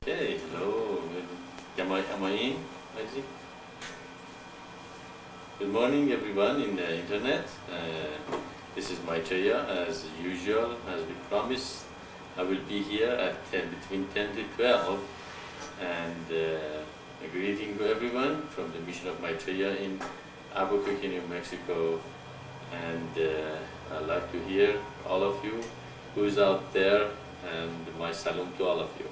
Okay, hello. Am I in? I see. Good morning, everyone in the internet. This is Maitreya, as usual, as we promised. I will be here at between 10 to 12, and a greeting to everyone from the mission of Maitreya in Albuquerque, New Mexico. And I'd like to hear all of you who's out there, and my salam to all of you.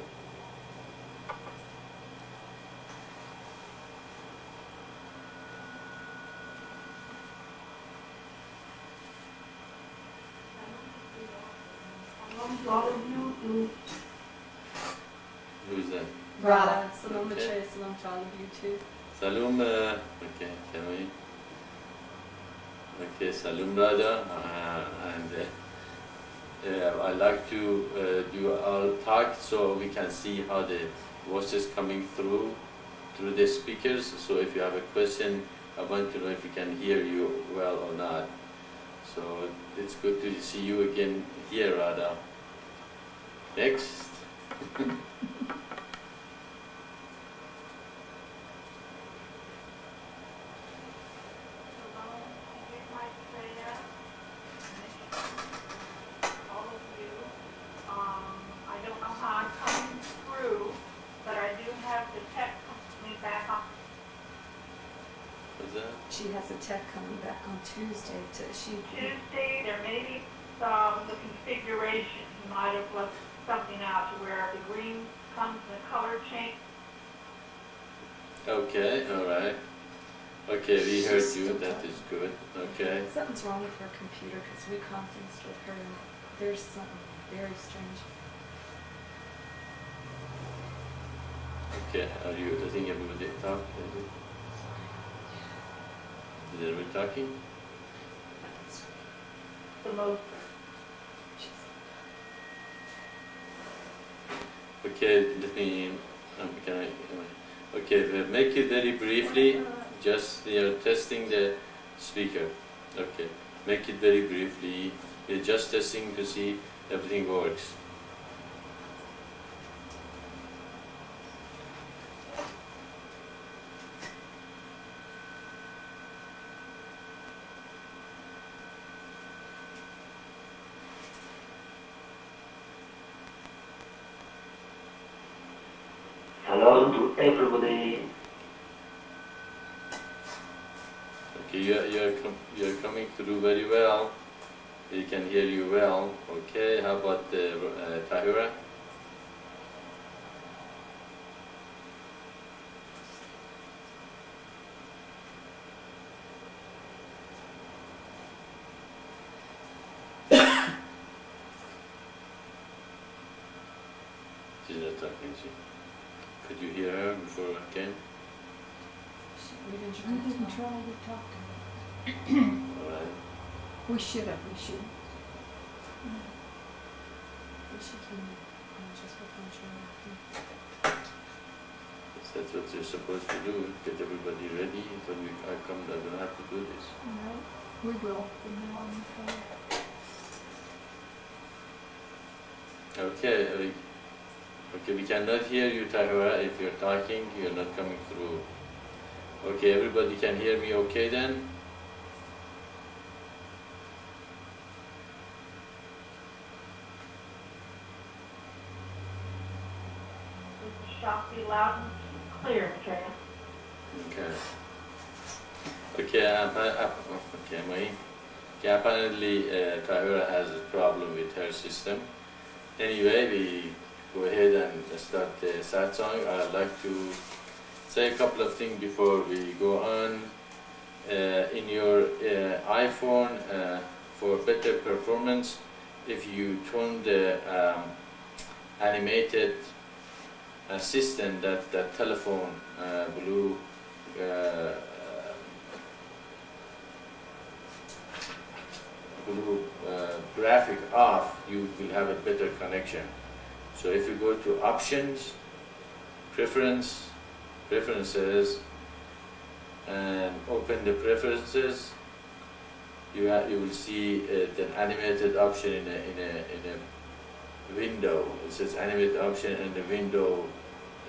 All of you too. Who's that? Radha. Salam Okay. Maitreya, salam to all of you too. Salum, okay, can we? Okay, Salum Radha, and I like to do our talk so we can see how the voice is coming through the speakers. So if you have a question, I want to know if we can hear you well or not. So it's good to see you again here, Radha. Next. All of you. I don't know how I'm coming through, but I do have the tech coming back on. What's that? She has a tech coming back on Tuesday. Tuesday, there may be some, the configuration, you might have left something out to where the green comes, the color change. Okay, all right. Okay, we heard you. That is good. Okay. Something's wrong with her computer because we conferenced with her and there's something very strange. Okay, are you letting everybody talk? Is everybody talking? The most. Okay, let me. Okay, make it very briefly. Just you're testing the speaker. Okay, make it very briefly. You're just testing to see everything works. Hello to everybody. Okay, you're coming through very well. We can hear you well. Okay, how about Tahira? She's not talking. Could you hear her before I came? We didn't We didn't try to talk to her. All right. We should have, we should. She came just before she That's what you're supposed to do. Get everybody ready. When I come, I don't have to do this. No, we will from now on. Okay. Okay, we cannot hear you, Tahira. If you're talking, you're not coming through. Okay, everybody can hear me okay then? It shall be loud and clear, Maitreya. Okay. Okay, apparently Tahira has a problem with her system. Anyway, we go ahead and start the Satsang. I'd like to say a couple of things before we go on. In your iPhone, for better performance, if you turn the animated assistant, that telephone blue graphic off, you will have a better connection. So if you go to options, preferences, and open the preferences, you will see the animated option in a window. It says animated option, and the window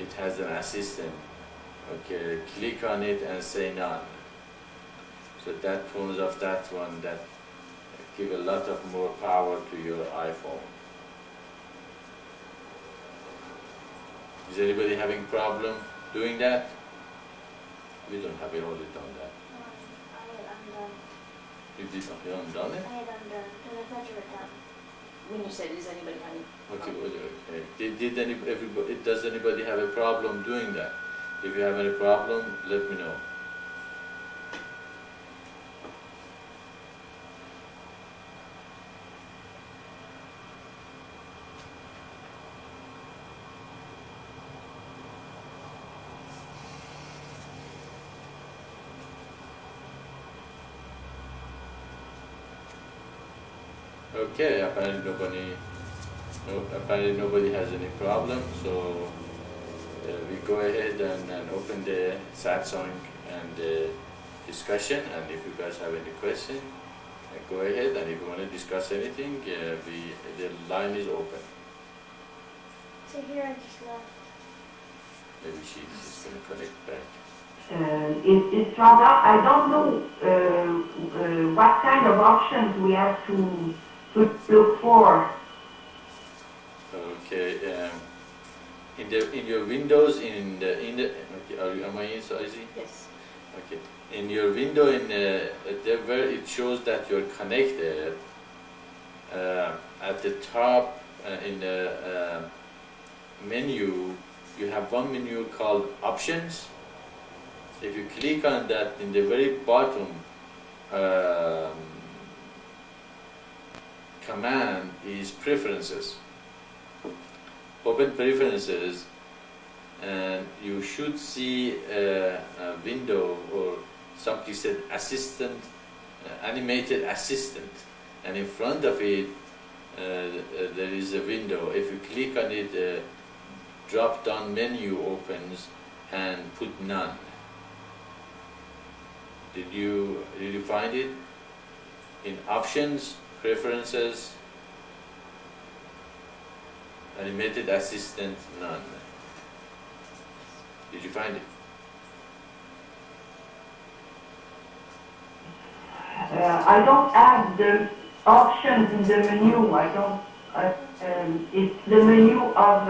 it has an assistant. Okay, click on it and say none. So that turns off that one, that give a lot of more power to your iPhone. Is anybody having problem doing that? We don't have already done that. You did not, you haven't done it? When you said, is anybody having? Okay, does anybody have a problem doing that? If you have any problem, let me know. Okay, apparently nobody has any problem, so we go ahead and open the Satsang and the discussion, and if you guys have any question, go ahead, and if you want to discuss anything, the line is open. So here I just left. Maybe she's going to connect back. It's rather, I don't know what kind of options we have to look for. Okay, in your Windows, okay, am I in, so easy? Yes. Okay, in your window, where it shows that you're connected, at the top in the menu, you have one menu called Options. If you click on that, in the very bottom command is Preferences. Open Preferences, and you should see a window or something said Assistant, Animated Assistant, and in front of it there is a window. If you click on it, drop down menu opens and put None. Did you find it? In Options, Preferences, Animated Assistant, None. Did you find it? I don't have the options in the menu. I don't. It's the menu of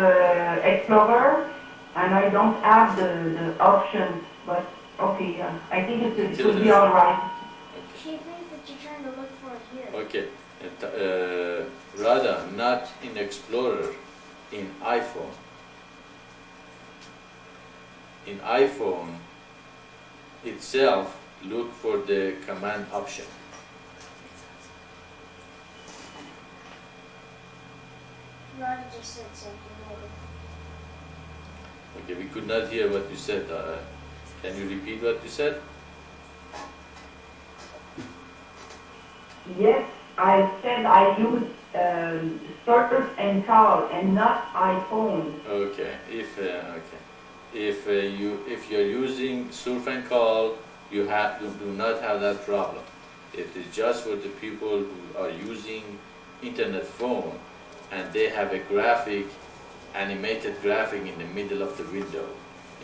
Explorer, and I don't have the options. But okay, I think it will be all right. She thinks that you're trying to look for it here. Okay. Rather, not in Explorer, in iPhone. In iPhone itself, look for the command option. Rada just said something over. Okay, we could not hear what you said. Can you repeat what you said? Yes, I said I use Surface and Call and not iPhone. Okay. If you're using Surf and Call, you do not have that problem. It is just for the people who are using internet phone and they have a graphic, animated graphic in the middle of the window.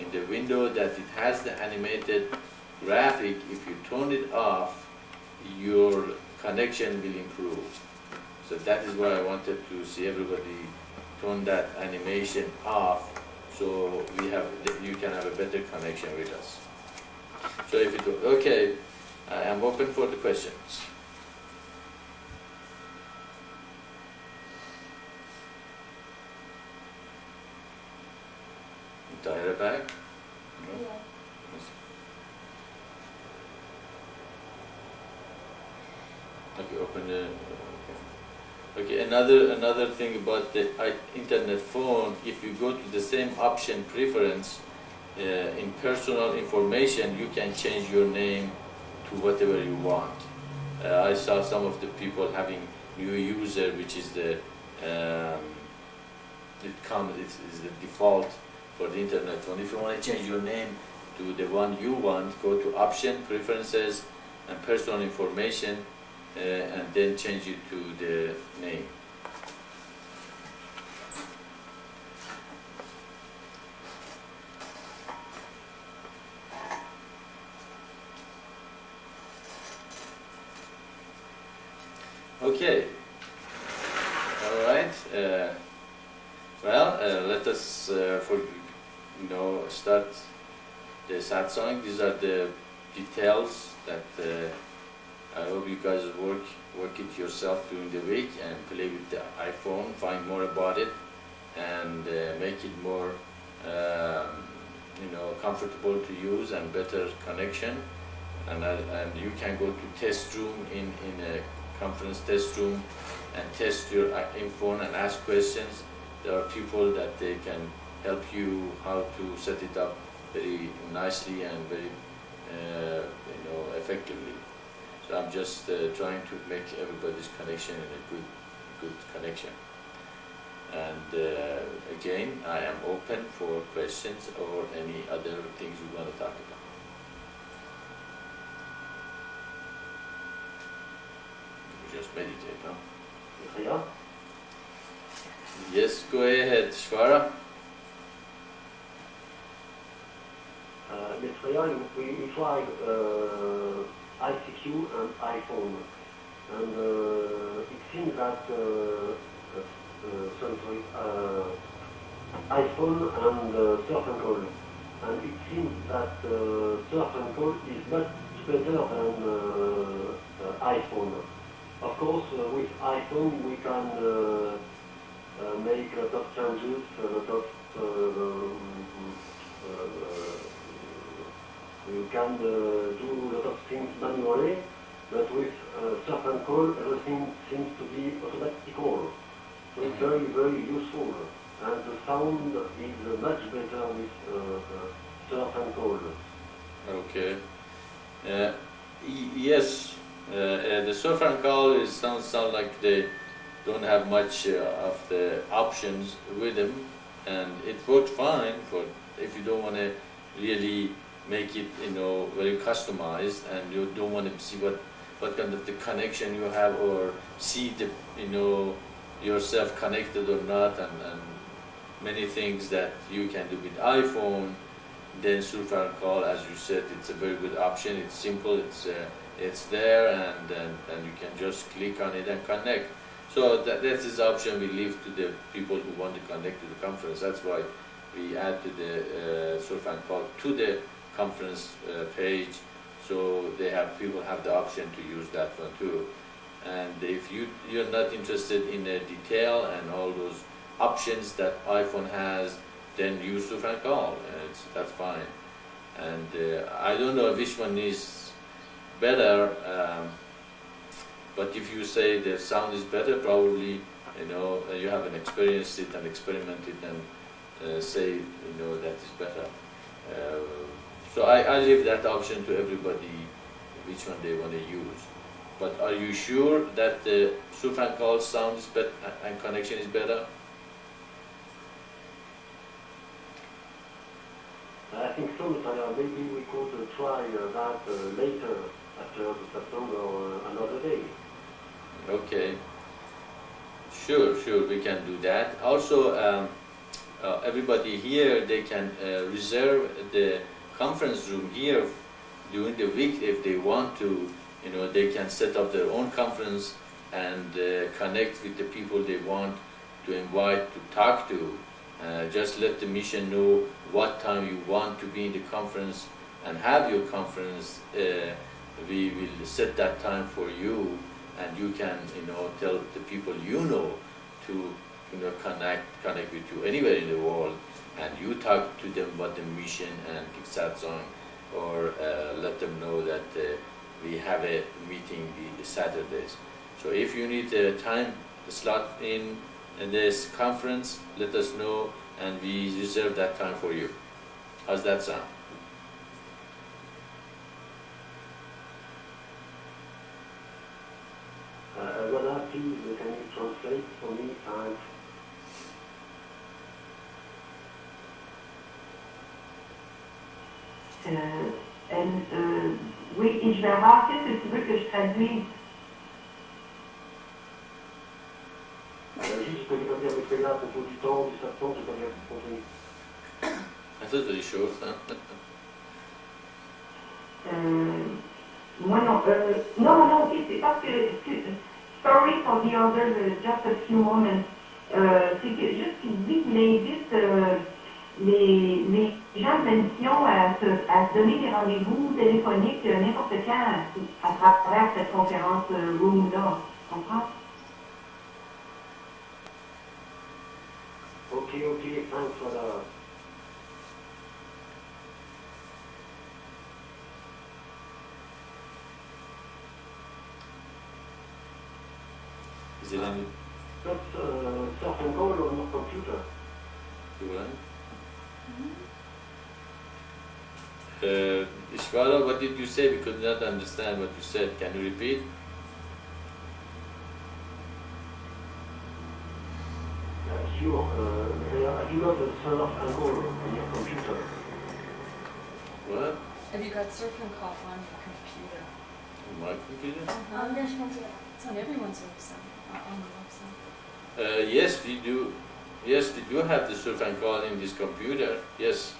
In the window that it has the animated graphic, if you turn it off, your connection will improve. So that is why I wanted to see everybody turn that animation off, so you can have a better connection with us. So if it okay, I am open for the questions. Tahira back? No? Yeah. Okay, open the. Okay, another thing about the internet phone. If you go to the same option preference in personal information, you can change your name to whatever you want. I saw some of the people having new user, which is the it's the default for the internet phone. If you want to change your name to the one you want, go to option preferences and personal information. And then change it to the name. Okay. All right. Let us start the satsang. These are the details that I hope you guys work it yourself during the week and play with the iPhone, find more about it, and make it more comfortable to use and better connection. And you can go to test room in a conference test room and test your iPhone and ask questions. There are people that they can help you how to set it up very nicely and very effectively. So I'm just trying to make everybody's connection in a good connection. And again, I am open for questions or any other things you want to talk about. You just meditate, no? Yeah. Yes, go ahead, Shvara. Maitreya, we tried ICQ and iPhone, and it seems that iPhone and surf and call, and it seems that surf and call is much better than iPhone. Of course, with iPhone we can make a lot of changes, you can do a lot of things manually, but with surf and call, everything seems to be automatical. So it's very, very useful. And the sound is much better with surf and call. Okay. Yes, the surf and call sound like they don't have much of the options with them, and it worked fine for if you don't want to really make it very customized and you don't want to see what kind of the connection you have or see the yourself connected or not, and many things that you can do with iPhone. Then surf and call, as you said, it's a very good option. It's simple, it's there, and you can just click on it and connect. So that's this option we leave to the people who want to connect to the conference. That's why we add to the surf and call to the conference page, so people have the option to use that one too. And if you're not interested in the detail and all those options that iPhone has, then use surf and call. That's fine. And I don't know which one is better, but if you say the sound is better, probably you haven't experienced it and experimented and say that is better. So I leave that option to everybody, which one they want to use. But are you sure that the surf and call sound is better and connection is better? I think so, Maitreya. Maybe we could try that later, after the Satsang or another day. Okay. Sure, we can do that. Also, everybody here, they can reserve the conference room here during the week if they want to. They can set up their own conference and connect with the people they want to invite to talk to. Just let the mission know what time you want to be in the conference and have your conference. We will set that time for you, and you can tell the people to connect with you anywhere in the world, and you talk to them about the mission and kick Satsang, or let them know that we have a meeting the Saturdays. So if you need a time slot in this conference, let us know and we reserve that time for you. How's that sound? Rana, please, can you translate for me? Oui, et je vais voir qu'est-ce que tu veux que je traduise. Juste que vous avez fait là à propos du temps, du Satsang, j'ai pas bien compris. That's very short, huh? Moi non, non, c'est parce que sorry for the others, just a few moments. C'est que juste qu'il dit qu'il invite les gens de la mission à se donner des rendez-vous téléphoniques n'importe quand à travers cette conférence room-là. Tu comprends? Okay, thanks for that. Is it any That's surf and call on your computer. one? Ishvara, what did you say? We could not understand what you said. Can you repeat? Sure, have you got a surf and call on your computer? What? Have you got surf and call on your computer? On my computer? On this computer. It's on everyone's website, on the website. Yes, we do. Yes, we do have the surf and call in this computer. Yes.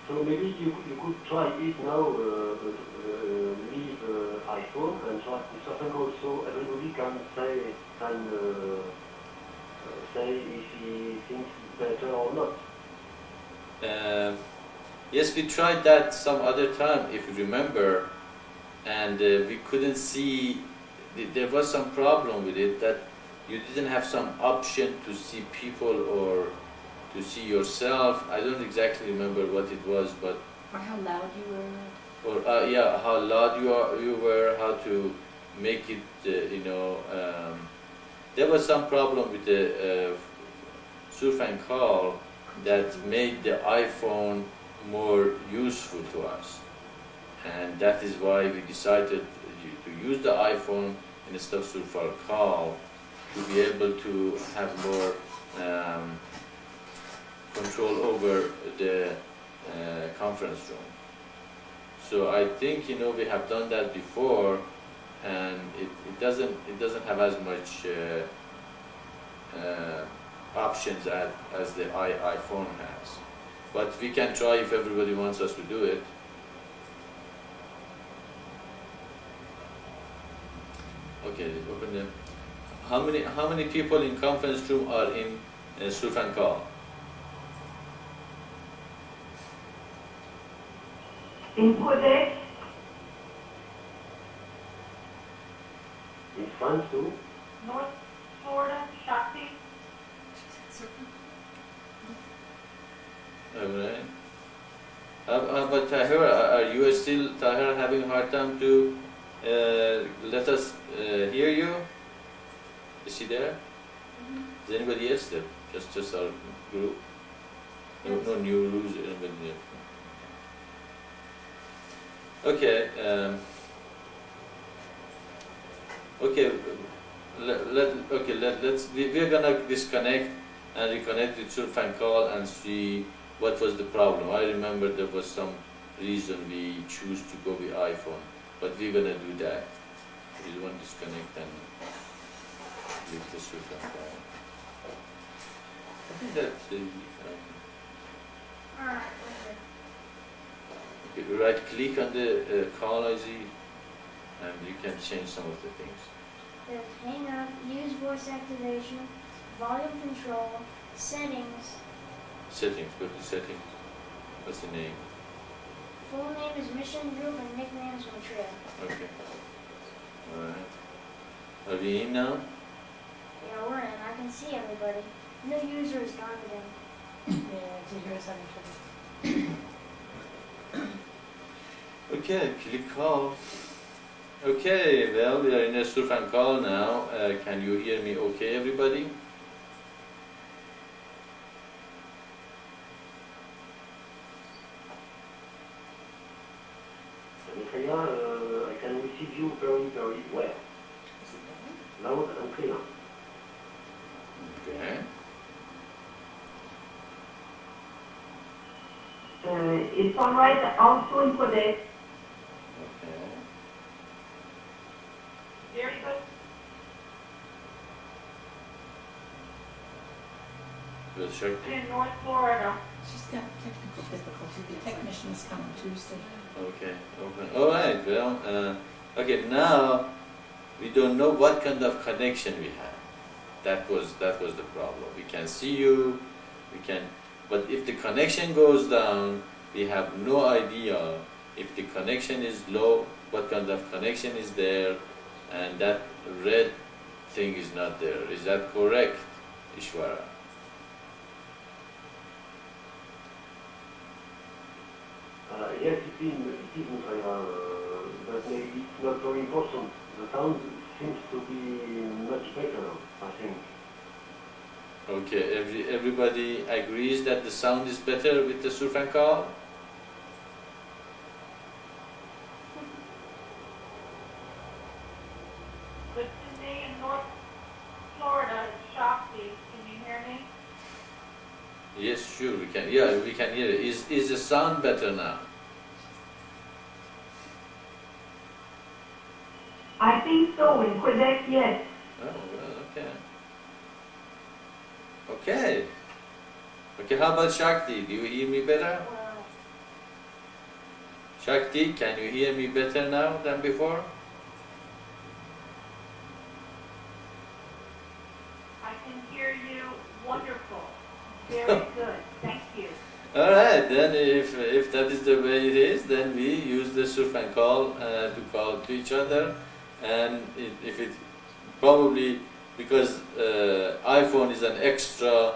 So maybe you could try it now, leave iPhone and try to surf and call so everybody can say if he thinks it's better or not. Yes, we tried that some other time, if you remember, and we couldn't see. There was some problem with it that you didn't have some option to see people or to see yourself. I don't exactly remember what it was, but Or how loud you were. or yeah, how loud you were, how to make it, there was some problem with the surf and call that made the iPhone more useful to us, and that is why we decided to use the iPhone instead of surf and call to be able to have more control over the conference room. So I think we have done that before, and it doesn't have as much options as the iPhone has. But we can try if everybody wants us to do it. Okay, open them. How many people in conference room are in surf and call? In Quebec, In France too? North Florida, Shakti. Alright. But Tahir, are you still, Tahir, having a hard time to let us hear you? Is she there? Is anybody else there? Just our group? No new rules, anybody there? Okay. We're gonna disconnect and reconnect with surf and call and see what was the problem. I remember there was some reason we choose to go with iPhone, but we're gonna do that. We want to disconnect and leave the surf and call. I think that's the Alright, okay, right click on the call IZ and you can change some of the things. there's hang up, use voice activation, volume control, settings. Settings, go to settings. What's the name? Full name is Mission Group and nickname is Maitreya. Okay. Alright. Are we in now? Yeah, we're in. I can see everybody. No user is gone again. Yeah, Tahir's having trouble. Okay, click call. Okay, well, we are in a surf and call now. Can you hear me okay, everybody? Maitreya, I can receive you very, very well. Loud and clear. Okay. It's all right also in Quebec. Okay. Very good. We'll check. In North Florida. She's got technical difficulty. The technician is coming Tuesday. Okay, open. Alright, well, Okay, now we don't know what kind of connection we have. That was the problem. We can see you, but if the connection goes down, we have no idea if the connection is low, what kind of connection is there, and that red thing is not there. Is that correct, Ishwara? Yes, it is, Maitreya, but maybe it's not very important. The sound seems to be much better, I think. Okay, everybody agrees that the sound is better with the Surfankal? But today in North Florida, it's Shakti. Can you hear me? Yes, sure, we can. Yeah, we can hear it. Is the sound better now? I think so. In Quebec, yes. Oh, well, okay. Okay. Okay, how about Shakti? Do you hear me better? Well, Shakti, can you hear me better now than before? I can hear you wonderful. Very good. Thank you. Alright, then if that is the way it is, then we use the Surfankal to call to each other. And if it probably because iPhone is an extra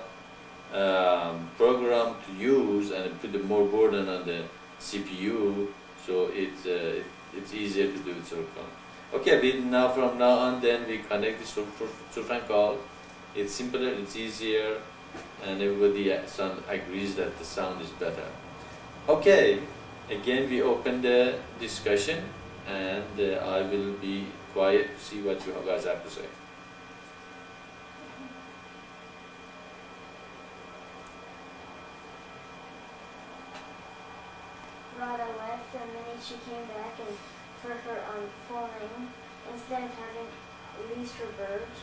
program to use and put more burden on the CPU, so it's easier to do it Surfankal. Okay, now from now on, then we connect the Surfankal. It's simpler, it's easier, and everybody agrees that the sound is better. Okay, again we open the discussion, and I will be quiet to see what you guys have to say. Radha left, and then she came back, and for her full name, instead of having least for birds,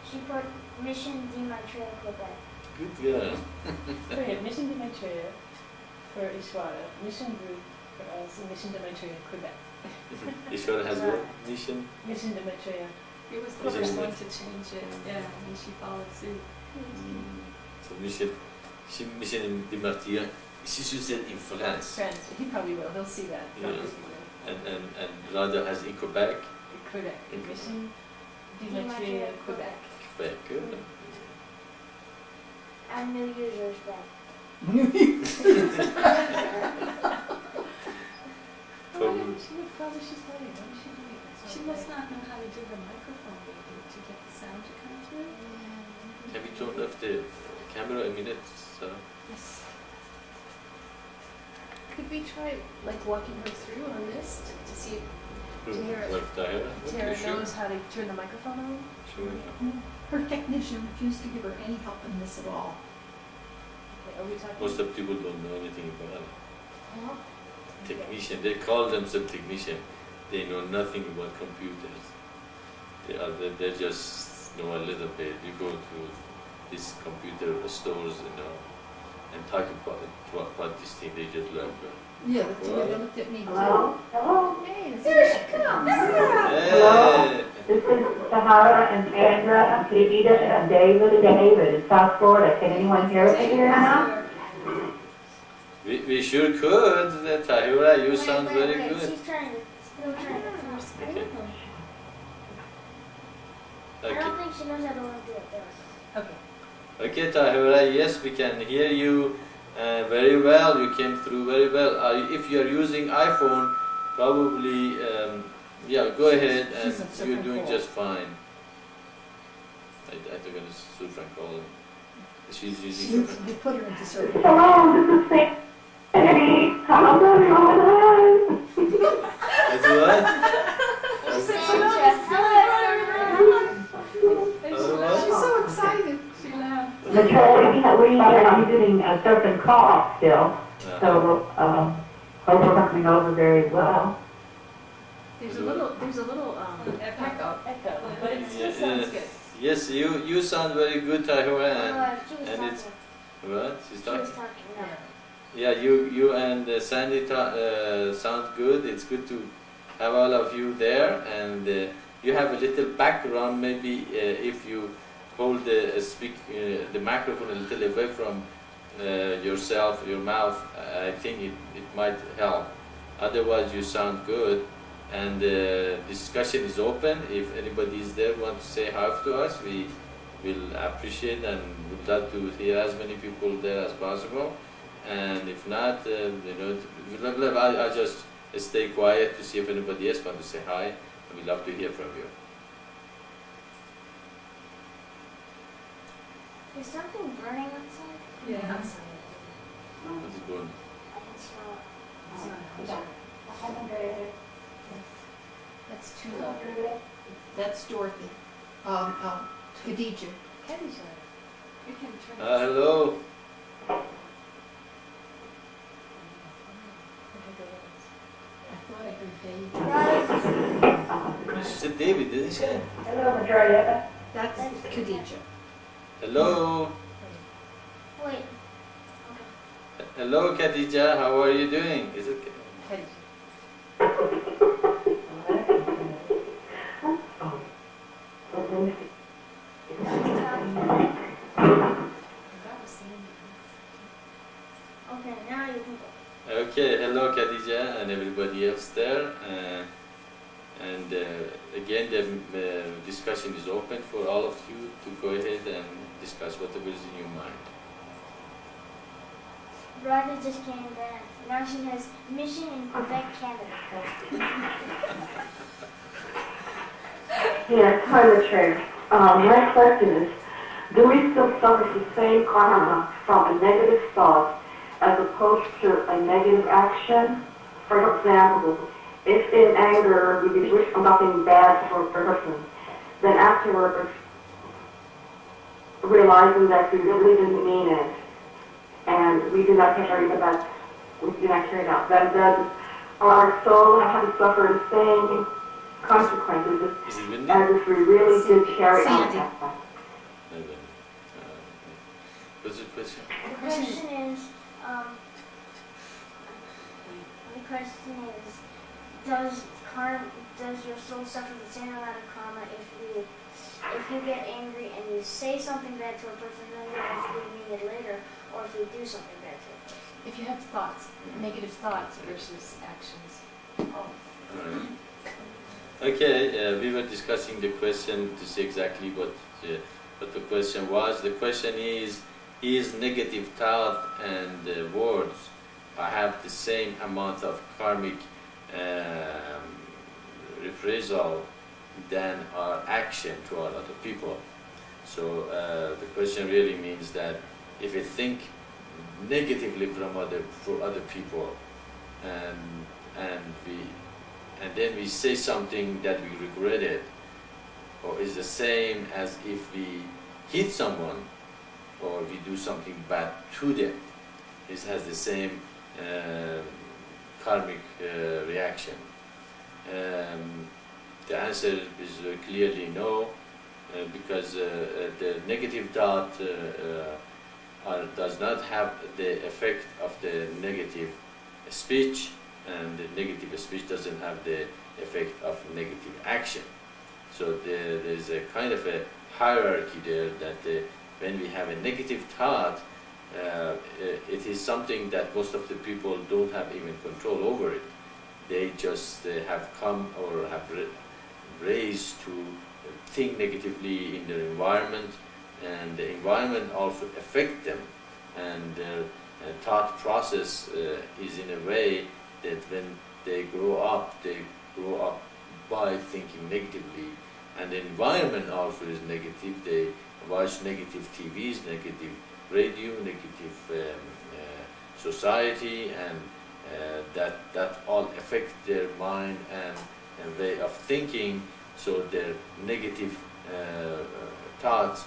she put Mission de Maitreya, Quebec. Good girl. So we have Mission de Maitreya for Ishwara, Mission Group for us, and Mission de Maitreya, Quebec. Ishwara has what? Mission? Mission de Maitreya. It was the Is it first in one to change it, yeah, and she followed suit. So Mission de Maitreya. She should say in France. France, he probably will, he'll see that. Yeah. Probably will. And Radha has in Quebec. Quebec, Okay. Mission de De Maitreya, Maitreya, Quebec. Quebec, good. And New Users back. Probably. She's funny, what is she doing? She must not know how to do the microphone maybe to get the sound to come through. Have you turned off the camera a minute? So. Yes. Could we try like walking her through on this to see if Tara- Like Tahira? Tara Okay, sure. knows how to turn the microphone on? Sure. Her technician refused to give her any help in this at all. Okay, are we talking? Most of people don't know anything about it. Huh? Technician, they call themselves technician. They know nothing about computers. They just know a little bit. You go to these computer stores, and talk about this thing. They just love it. Yeah, that's the way they looked at me. Hello? Hello? Hey, there she comes. Hey! This is Sahara and Sandra, Levita and David in South Florida. Can anyone hear us here now? We sure could. Tahira, you Wait, sound wait, very wait. good. She's trying to, still trying to force it. Okay. I Okay. don't think she knows how to do it there. Okay. Okay, Tahira, yes, we can hear you very well. You came through very well. If you are using iPhone, probably, yeah, go ahead, and She's a you're Surfankal. doing just fine. I took a Surfankal. She's using Surfankal. They put her into circle. Hello, this is Sandy. Hello, That's what? She's so excited. She laughed. Maitreya, we are using a certain call still, so hope we're coming over very well. There's a little Echo. echo, but it still Yeah, sounds good. yes, you sound very good, Tahira, She was and talking. it's what? She's She was talking. talking, no. Yeah, you and Sandy sound good. It's good to have all of you there. have a little background, maybe if you hold the microphone a little away from yourself, your mouth, I think it might help. Otherwise, you sound good. And the discussion is open. If anybody is there wants to say hi to us, we will appreciate and would love to hear as many people there as possible. And if not, I just stay quiet to see if anybody else wants to say hi. We'd love to hear from you. Is something burning outside? Yeah. What's it going? I can smell it. It's not That's too low. That's Dorothy. Khadija. Khadija. You can turn Hello. I thought I heard Dave. She said David, didn't she? Hello, Maitreya. That's Khadija. Hello. Wait. Hello, Khadija. How are you doing? Is it? Khadija. That was Sandy. Okay, now you can go. Okay. Hello, Khadija, and everybody else there. Again, the discussion is open for all of you to go ahead and discuss whatever is in your mind. Radha just came back. Now she has mission in Quebec, Canada. Yes, hi, Maitreya. My question is, do we still suffer the same karma from a negative thought as opposed to a negative action? For example, if in anger we wish something bad for a person, then afterwards realizing that we really didn't mean it, and we do not carry it out, then does our soul have to suffer the same consequences Is it windy? as if we really did carry out Sandy. that? No, windy. What's the question? The question is, does your soul suffer the same amount of karma if you get angry and you say something bad to a person and then you actually mean it later, or if you do something bad to a person? If you have thoughts, negative thoughts versus actions. Alright. Okay, we were discussing the question to see exactly what the question was. The question is negative thought and words have the same amount of karmic reprisal than our action to a lot of people? So the question really means that if we think negatively for other people and then we say something that we regretted, or is the same as if we hit someone or we do something bad to them. It has the same karmic reaction. The answer is clearly no, because the negative thought does not have the effect of the negative speech, and the negative speech doesn't have the effect of negative action. So there's a kind of a hierarchy there that when we have a negative thought, it is something that most of the people don't have even control over it. They just have come or have raised to think negatively in their environment, and the environment also affects them, and their thought process is in a way that when they grow up by thinking negatively, and the environment also is negative. They watch negative TVs, negative radio, negative society, and that all affect their mind and way of thinking. So their negative thoughts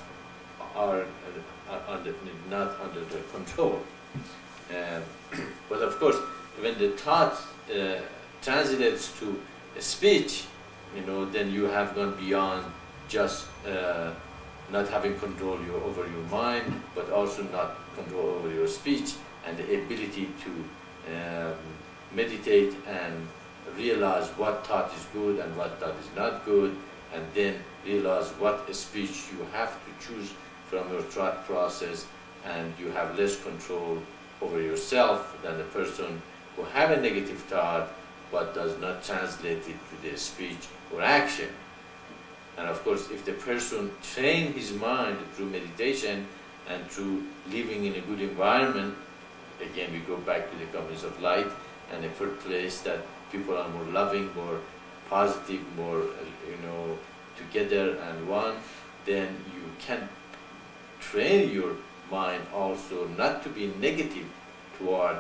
are not under their control. But of course, when the thought translates to a speech, then you have gone beyond just not having control over your mind, but also not control over your speech, and the ability to meditate and realize what thought is good and what thought is not good, and then realize what speech you have to choose from your thought process, and you have less control over yourself than the person who have a negative thought but does not translate it to the speech or action. And of course, if the person train his mind through meditation and through living in a good environment, again we go back to the companies of light and a place that people are more loving, more positive, more together and one, then you can train your mind also not to be negative toward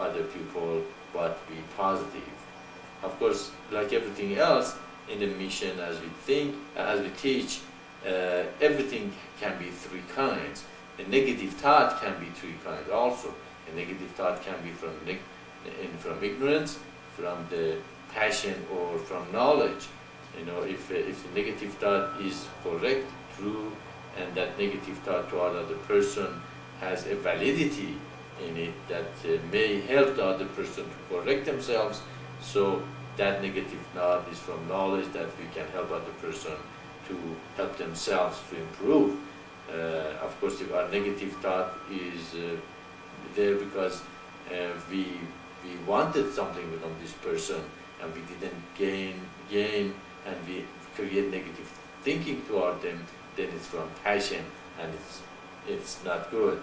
other people, but be positive. Of course, like everything else in the mission, as we teach, everything can be three kinds. A negative thought can be three kinds also. A negative thought can be from ignorance, from the passion, or from knowledge. If the negative thought is correct, true, and that negative thought to another person has a validity in it that may help the other person to correct themselves, so that negative thought is from knowledge that we can help other person to help themselves to improve. Of course, if our negative thought is there because we wanted something from this person and we didn't gain, and we create negative thinking toward them, then it's from passion, and it's not good.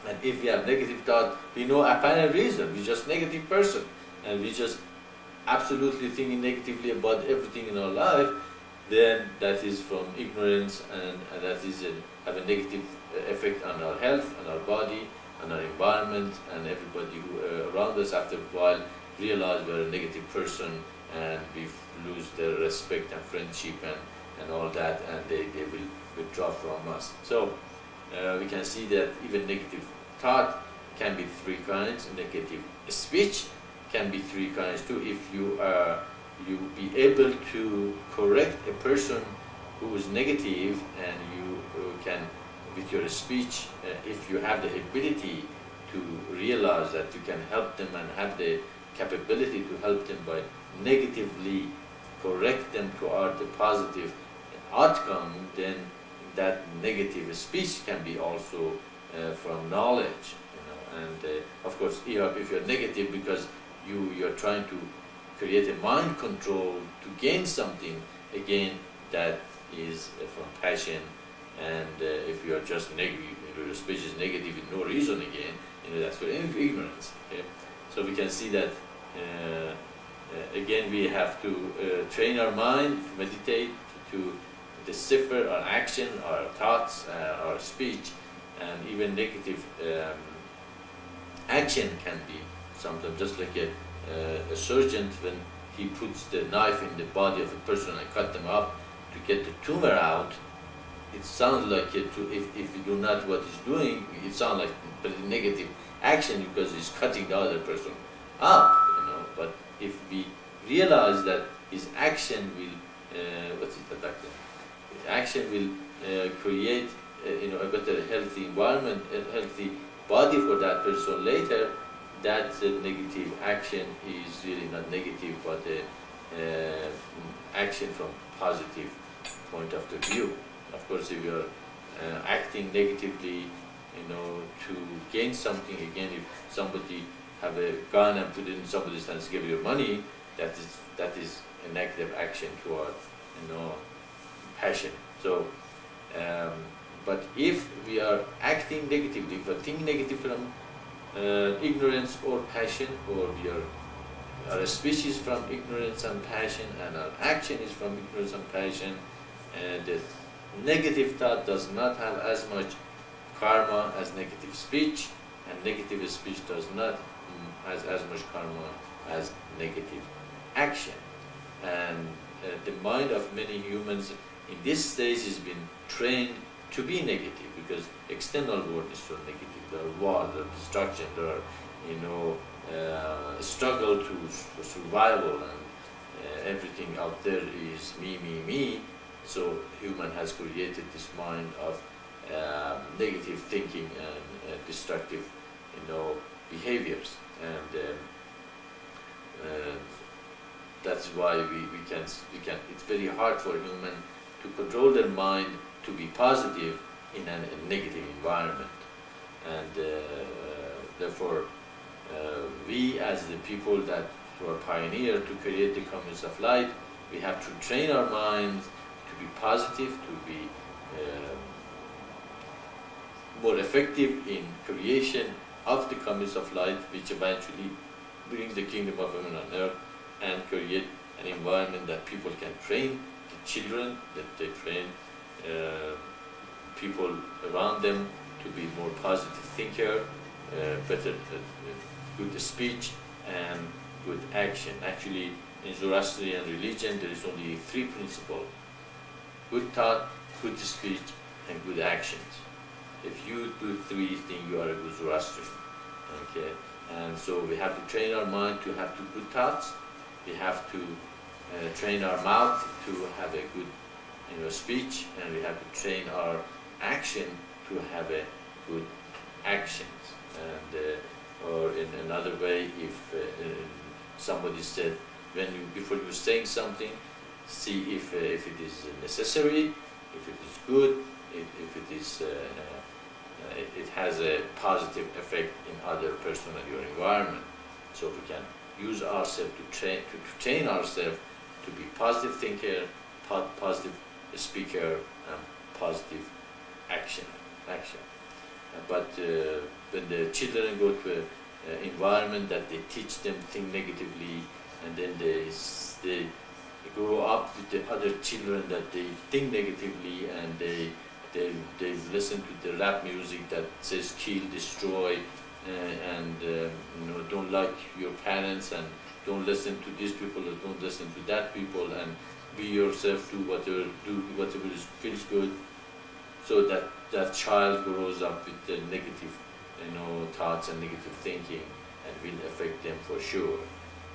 And if we have negative thought, we know apparent reason, we're just negative person, and we just absolutely thinking negatively about everything in our life, then that is from ignorance, and that is have a negative effect on our health, on our body, on our environment, and everybody who around us after a while realize we're a negative person, and we lose their respect and friendship and all that, and they will withdraw from us. So we can see that even negative thought can be three kinds. Negative speech can be three kinds too. If you be able to correct a person who is negative, and you can, with your speech, if you have the ability to realize that you can help them and have the capability to help them by negatively correct them toward the positive outcome, then that negative speech can be also from knowledge. And of course, if you're negative because you're trying to create a mind control to gain something, again, that is from passion. And if you are just negative, your speech is negative with no reason, again, that's for ignorance. Okay? So we can see that again we have to train our mind, meditate to decipher our action, our thoughts, our speech, and even negative action can be sometimes just like a surgeon when he puts the knife in the body of a person and cut them up to get the tumor out. It sounds like if you do not what he's doing, it sounds like a negative action because he's cutting the other person up, But if we realize that his action will, his action will create, a better healthy environment, a healthy body for that person later, that negative action is really not negative, but action from positive point of the view. Of course, if you're acting negatively, to gain something, again, if somebody have a gun and put it in somebody's hands to give you money, that is a negative action toward, passion. So, but if we are acting negatively, if we are thinking negative from ignorance or passion, or our speech is from ignorance and passion, and our action is from ignorance and passion, and the negative thought does not have as much karma as negative speech, and negative speech does not has as much karma as negative action. And the mind of many humans in this stage has been trained to be negative, because external world is so negative. There are war, there are destruction, there are struggle for survival, and everything out there is me. So human has created this mind of negative thinking and destructive, behaviors. And that's why we can, it's very hard for human to control their mind to be positive in a negative environment. And therefore, we as the people that who are pioneer to create the communities of light, we have to train our minds to be positive, to be more effective in creation of the communities of light, which eventually brings the kingdom of heaven on earth and create an environment that people can train the children, that they train people around them to be more positive thinker, better, good speech and good action. Actually, in Zoroastrian religion, there is only 3 principles: good thought, good speech, and good actions. If you do 3 things, you are a good Zoroastrian. Okay, and so we have to train our mind to have 2 good thoughts. We have to train our mouth to have a good, speech, and we have to train our action to have a good actions. And or in another way, if somebody said, before you saying something, see if it is necessary, if it is good, if it is it has a positive effect in other person or your environment. So we can use ourselves to train ourselves to be positive thinker, positive speaker, and positive action. But when the children go to an environment that they teach them think negatively, and then they grow up with the other children that they think negatively, and they listen to the rap music that says kill, destroy, and don't like your parents, and don't listen to these people, or don't listen to that people, and be yourself, do whatever feels good. So that child grows up with the negative, thoughts and negative thinking, and will affect them for sure.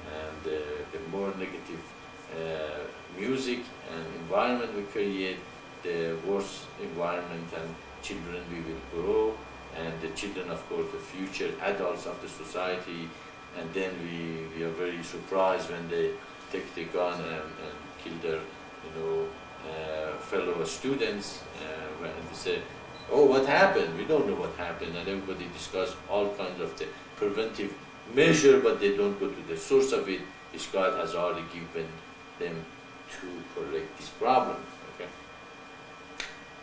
And the more negative music and environment we create, the worse environment and children we will grow, and the children, of course, the future adults of the society. And then we are very surprised when they take the gun and kill their fellow students, when they say, oh, what happened? We don't know what happened, and everybody discuss all kinds of the preventive measure, but they don't go to the source of it, which God has already given them to correct this problem. Okay,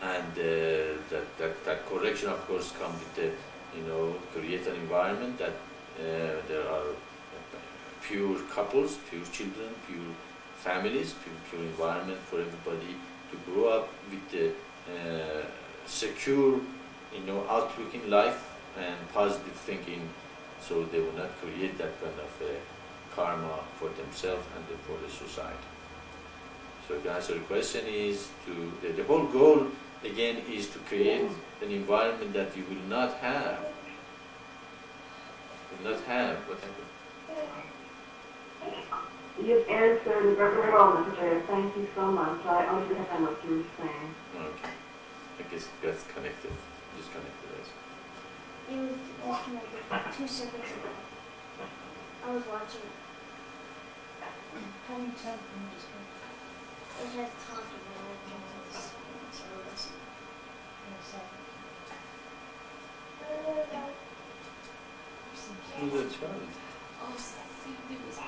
and that correction, of course, comes with the create an environment that there are pure couples, pure children, pure families, pure environment for everybody to grow up with the secure, outlook in life and positive thinking, so they will not create that kind of karma for themselves and for the society. So the answer to the question is the whole goal again is to create an environment that you will not have. What happened? You've answered very well, Mr. Chair. Thank you so much. I understand what you were saying. Okay. I guess that's connected. Disconnected us. It was disconnected 2 seconds ago. I was watching it. How many times can you just go? It has talked about all kinds of so I listen. Who's that child? Oh, see, it was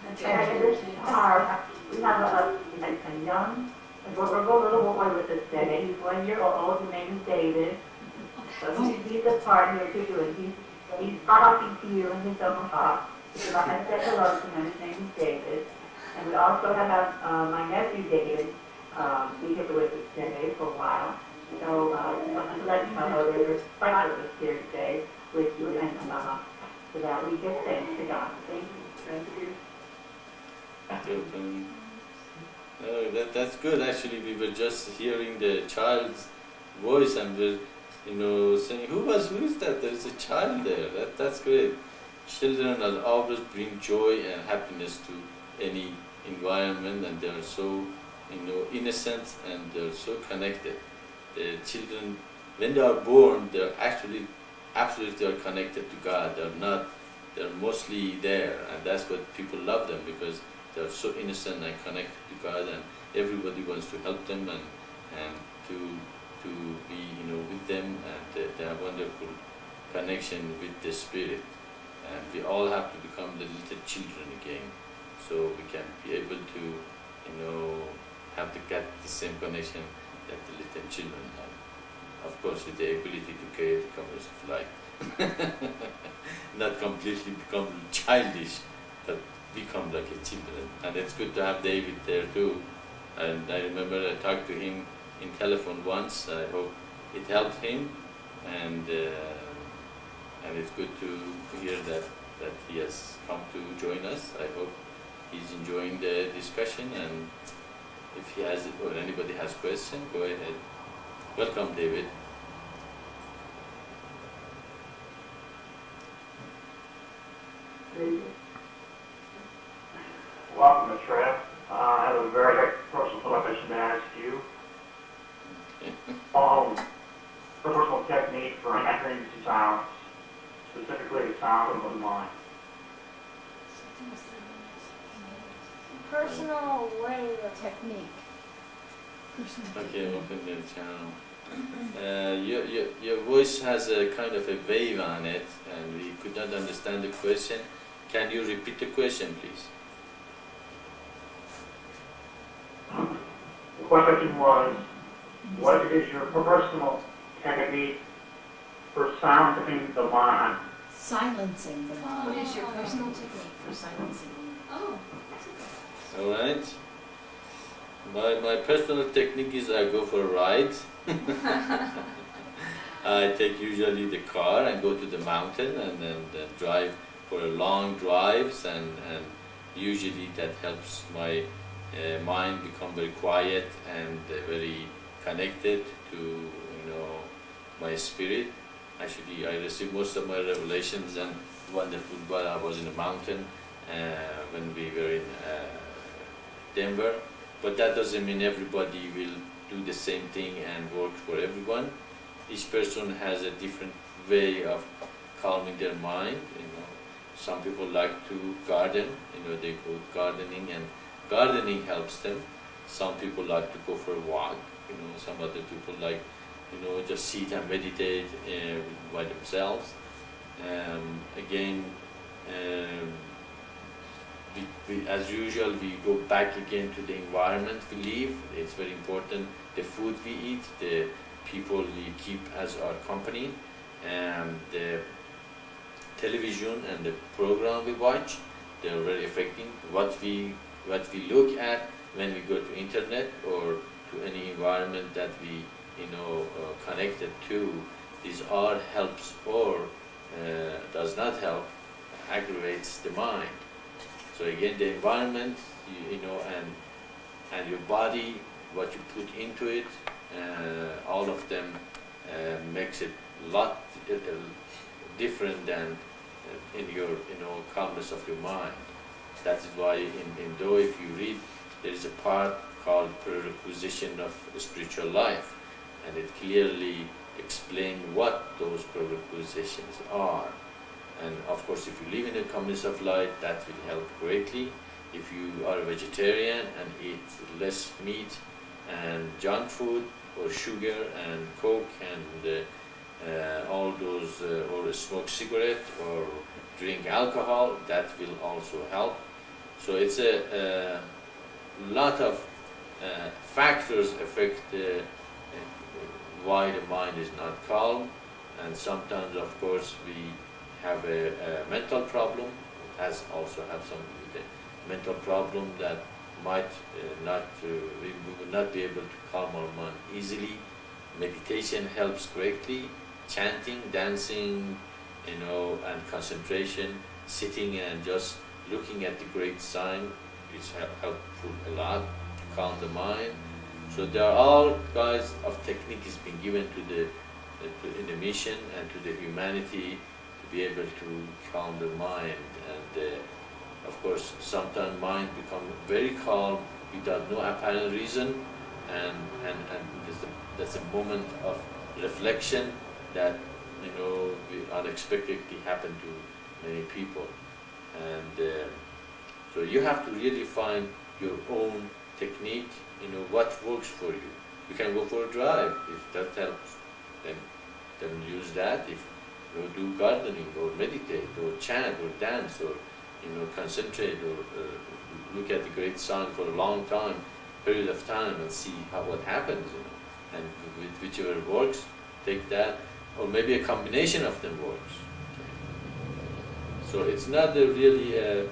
And this is our, we have a young, we're going a little boy with us today. He's 1 year old. His name is David. So he's a part here to do it. He's talking to you in his own talk. So I said hello to him. His name is David. And we also have my nephew David. He's here with us today for a while. So I'd like to know there's a friend of us here today with you and Mama, so that we give thanks to God. Thank you. Thank you. That's good. Actually, we were just hearing the child's voice, and we're, saying, who is that? There's a child there. That's great. Children will always bring joy and happiness to any environment, and they're so, innocent, and they're so connected. The children, when they are born, they're actually absolutely are connected to God. They're mostly there, and that's what people love them, because they're so innocent and connected to God, and everybody wants to help them and to be with them, and they have wonderful connection with the Spirit. And we all have to become the little children again, so we can be able to get the same connection that the little children have. Of course, with the ability to create the colors of light. Not completely become childish, but become like a children. And it's good to have David there too. And I remember I talked to him in telephone once. I hope it helped him, and it's good to hear that he has come to join us. I hope he's enjoying the discussion, and if he has or anybody has questions, go ahead. Welcome, David. Welcome, Maitreya. I have a very personal question to ask you. Personal technique for entering silence, specifically the sound of the mind. Personal way of Technique. Okay, open the channel. Your voice has a kind of a wave on it, and we could not understand the question. Can you repeat the question, please? The question was, what is your personal technique for silencing the mind? Silencing the mind. What is your personal technique for silencing? Oh. All right. My personal technique is I go for a ride. I take usually the car and go to the mountain and then drive for long drives, and usually that helps my mind become very quiet and very connected to my spirit. Actually, I received most of my revelations and wonderful while I was in the mountain when we were in Denver. But that doesn't mean everybody will do the same thing and work for everyone. Each person has a different way of calming their mind. Some people like to garden. They go gardening, and gardening helps them. Some people like to go for a walk. Some other people like just sit and meditate by themselves. Again, we, as usual, we go back again to the environment we live. It's very important. The food we eat, the people we keep as our company, and the television and the program we watch, they're very affecting what we look at when we go to internet or to any environment that we connected to. These all helps or does not help, aggravates the mind. So again, the environment, and your body, what you put into it, all of them makes it a lot different than in your calmness of your mind. That is why in Do, if you read, there is a part called prerequisition of spiritual life, and it clearly explains what those prerequisitions are. And of course, if you live in the calmness of light, that will help greatly. If you are a vegetarian and eat less meat and junk food or sugar and coke and all those, or smoke cigarette or drink alcohol, that will also help. So it's a lot of factors affect why the mind is not calm, and sometimes, of course, we have a mental problem. It has also have some mental problem that might we will not be able to calm our mind easily. Meditation helps greatly. Chanting, dancing, and concentration, sitting and just looking at the great sign is helpful a lot to calm the mind. So there are all kinds of techniques being given in the mission and to the humanity to be able to calm the mind. And of course, sometimes mind become very calm without no apparent reason, and that's a moment of reflection that unexpectedly happen to many people. And So you have to really find your own technique, what works for you. You can go for a drive if that helps, then use that. If do gardening or meditate or chant or dance or concentrate or look at the great song for a long period of time and see what happens, and with whichever works, take that, or maybe a combination of them works. So it's not really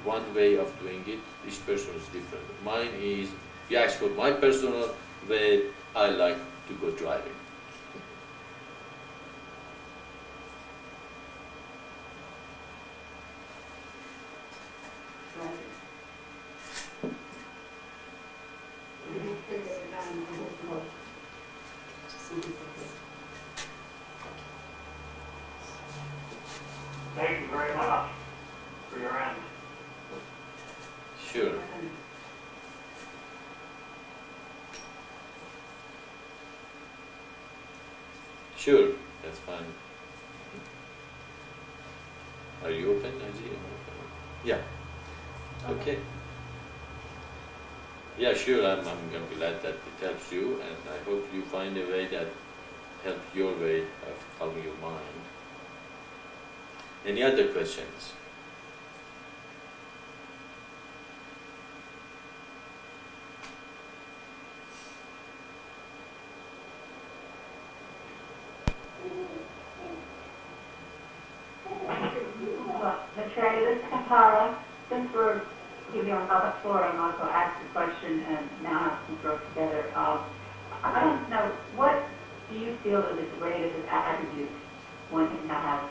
one way of doing it. Each person is different. Mine is, if you ask for my personal way, I like to go driving. Thank you very much for your end. Sure. Sure, that's fine. Are you open, Naji? Yeah. Okay. Yeah, sure, I'm glad that it helps you, and I hope you find a way that helps your way of calming your mind. Any other questions? Maitreya, this is Kapara. Since we're giving another floor, I'm also asked the question, and now I can throw it together. I don't know, what do you feel is the greatest attribute one can have?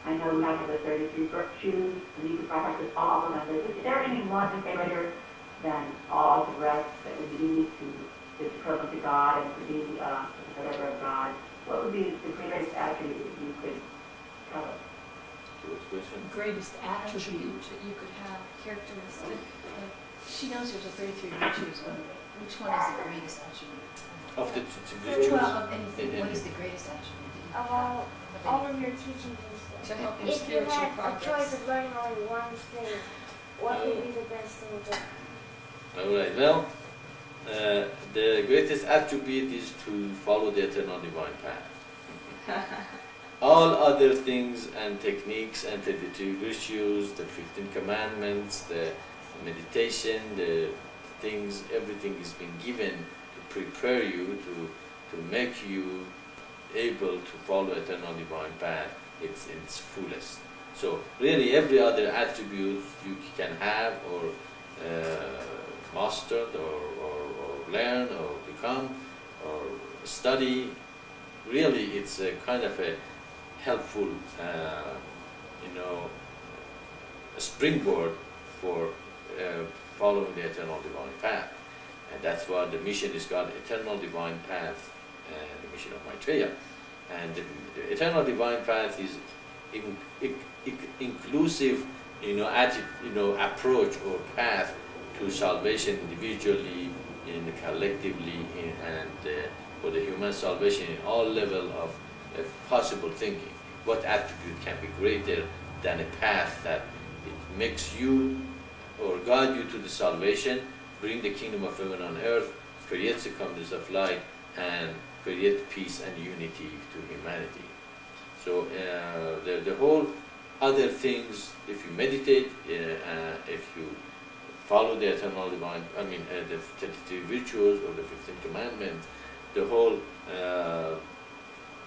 I know we have the 33 virtues, and you can practice all of them. Is there any one greater than all the rest that would be unique to the equivalent to God and to be whatever of God? What would be the greatest attribute that you could tell us? Good question. Greatest attribute. That you could have, characteristic. She knows there's a 33 virtues, but which one is the greatest attribute? Of the virtues? Well, of anything, what is the greatest attribute? Of all of your teachings and stuff. To help your If you spiritual had a progress. choice of learning only one thing, what would be the best thing to learn? All right, well, the greatest attribute is to follow the eternal divine path. All other things and techniques and the two virtues, the 15 commandments, the meditation, the things, everything is been given to prepare you, to make you able to follow eternal divine path in its fullest. So really every other attribute you can have or mastered or learn or become or study, really it's a kind of a helpful, a springboard for following the eternal divine path. And that's why the mission is called Eternal Divine Path, the mission of Maitreya. And the eternal divine path is inclusive, approach or path to salvation individually, collectively, and for the human salvation in all level of possible thinking. What attribute can be greater than a path that it makes you or guide you to the salvation, bring the kingdom of heaven on earth, creates the communities of light, and create peace and unity to humanity. So the whole other things, if you meditate, if you follow the eternal divine, the 33 virtues or the 15 commandments, the whole,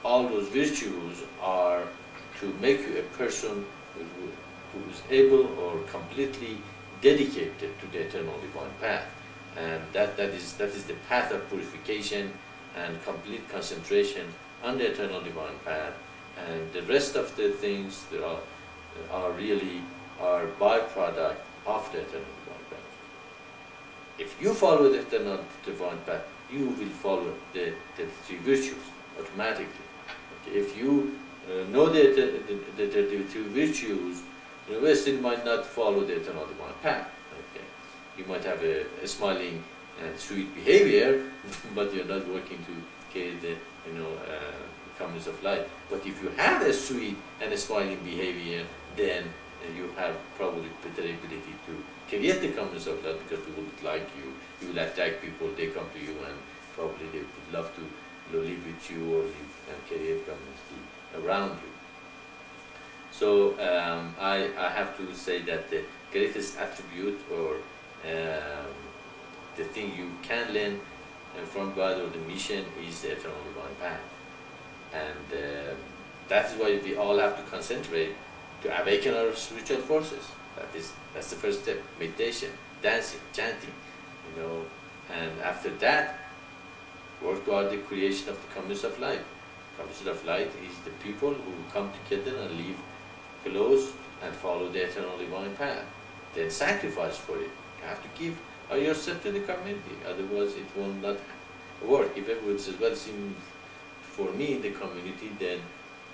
all those virtues are to make you a person who is able or completely dedicated to the eternal divine path. And that is the path of purification and complete concentration on the eternal divine path. And the rest of the things that are really byproduct of the eternal divine path. If you follow the eternal divine path, you will follow the three virtues automatically. Okay? If you know the two virtues, you still might not follow the eternal divine path. Okay? You might have a smiling and sweet behavior, but you're not working to create the communities of light. But if you have a sweet and a smiling behavior, then you have probably better ability to create the communist of light because people would like you. You will attract people, they come to you and probably they would love to live with you or live and create community around you. So I have to say that the greatest attribute or the thing you can learn from God or the mission is the eternal divine path. And that is why we all have to concentrate to awaken our spiritual forces. That's the first step. Meditation, dancing, chanting, and after that, work toward the creation of the communist of light. Communist of light is the people who come together and live close and follow the eternal divine path. Then sacrifice for it. You have to give yourself to the community, otherwise it will not work. If everyone says, what's in for me in the community, then,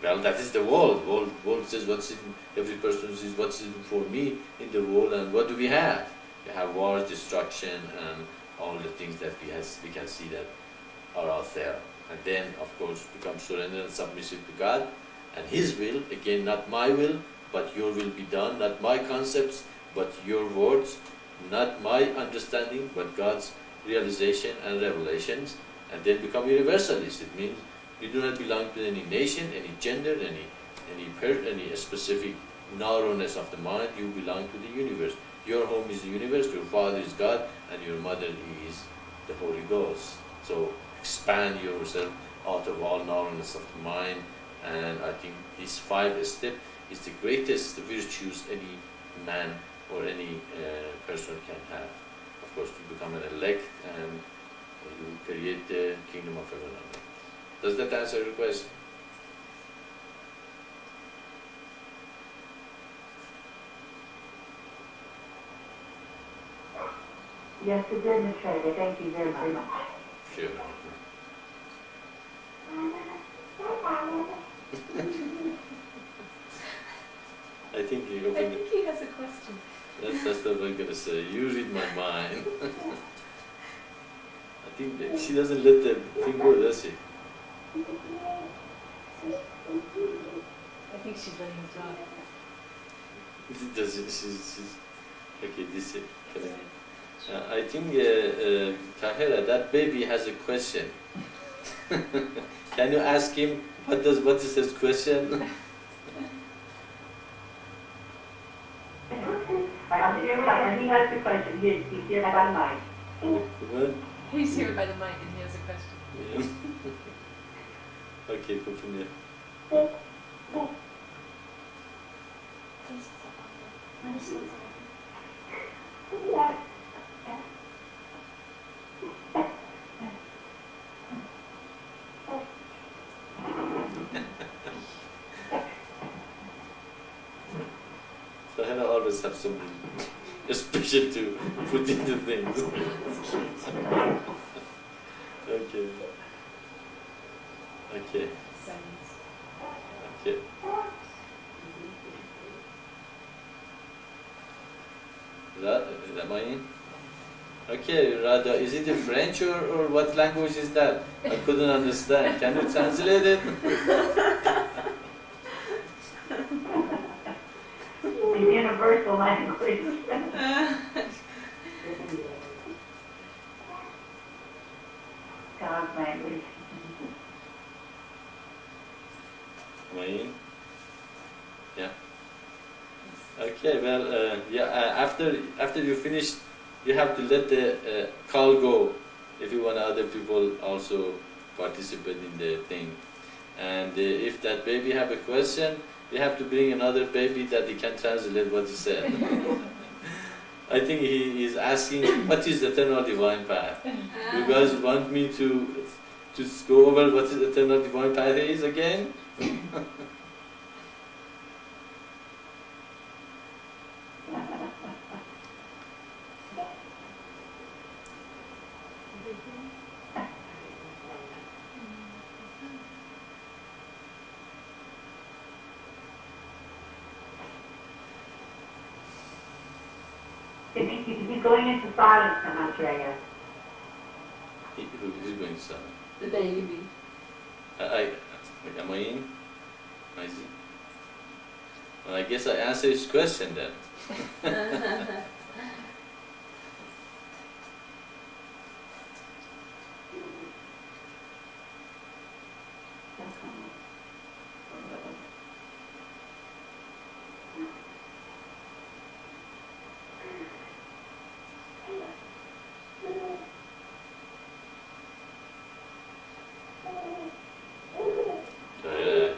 well, that is the world. World says what's in, every person says what's in for me in the world, and what do we have? We have wars, destruction, and all the things that we can see that are out there. And then, of course, become surrendered and submissive to God and His will. Again, not my will, but your will be done. Not my concepts, but your words. Not my understanding, but God's realization and revelations. And then become universalist. It means you do not belong to any nation, any gender, any specific narrowness of the mind. You belong to the universe. Your home is the universe, your father is God, and your mother is the Holy Ghost. So expand yourself out of all narrowness of the mind, and I think this 5 step is the greatest virtues any man or any person can have. Of course, to become an elect and you create the kingdom of heaven on earth. Does that answer your question? Yes, it did, Maitreya. Thank you very, very much. Sure. I think you I think he has a question. That's what I'm gonna say. You read my mind. I think that she doesn't let the thing go, does she? I think she's letting him talk. Does it? She's okay. This is correct. I think Tahira, that baby has a question. Can you ask him what is his question? He has the question. He's here by the mic. What? He's here by the mic and he has a question. Yeah. Okay, continue. So Hannah always have something special to put into things. Okay. Okay. Silence. Okay. Am I in? Okay, Radha, is it in French or what language is that? I couldn't understand. Can you translate it? The universal language. God's language. Am I in? Yeah. Okay, well, after you finish, you have to let the call go if you want other people also participate in the thing. And if that baby have a question, you have to bring another baby that he can translate what he said. I think he is asking, what is the eternal divine path? You guys want me to go over what the eternal divine path is again? He's going into silence now, Maitreya. Who's going to say? The baby. Am I in? I see. Well, I guess I answered his question then.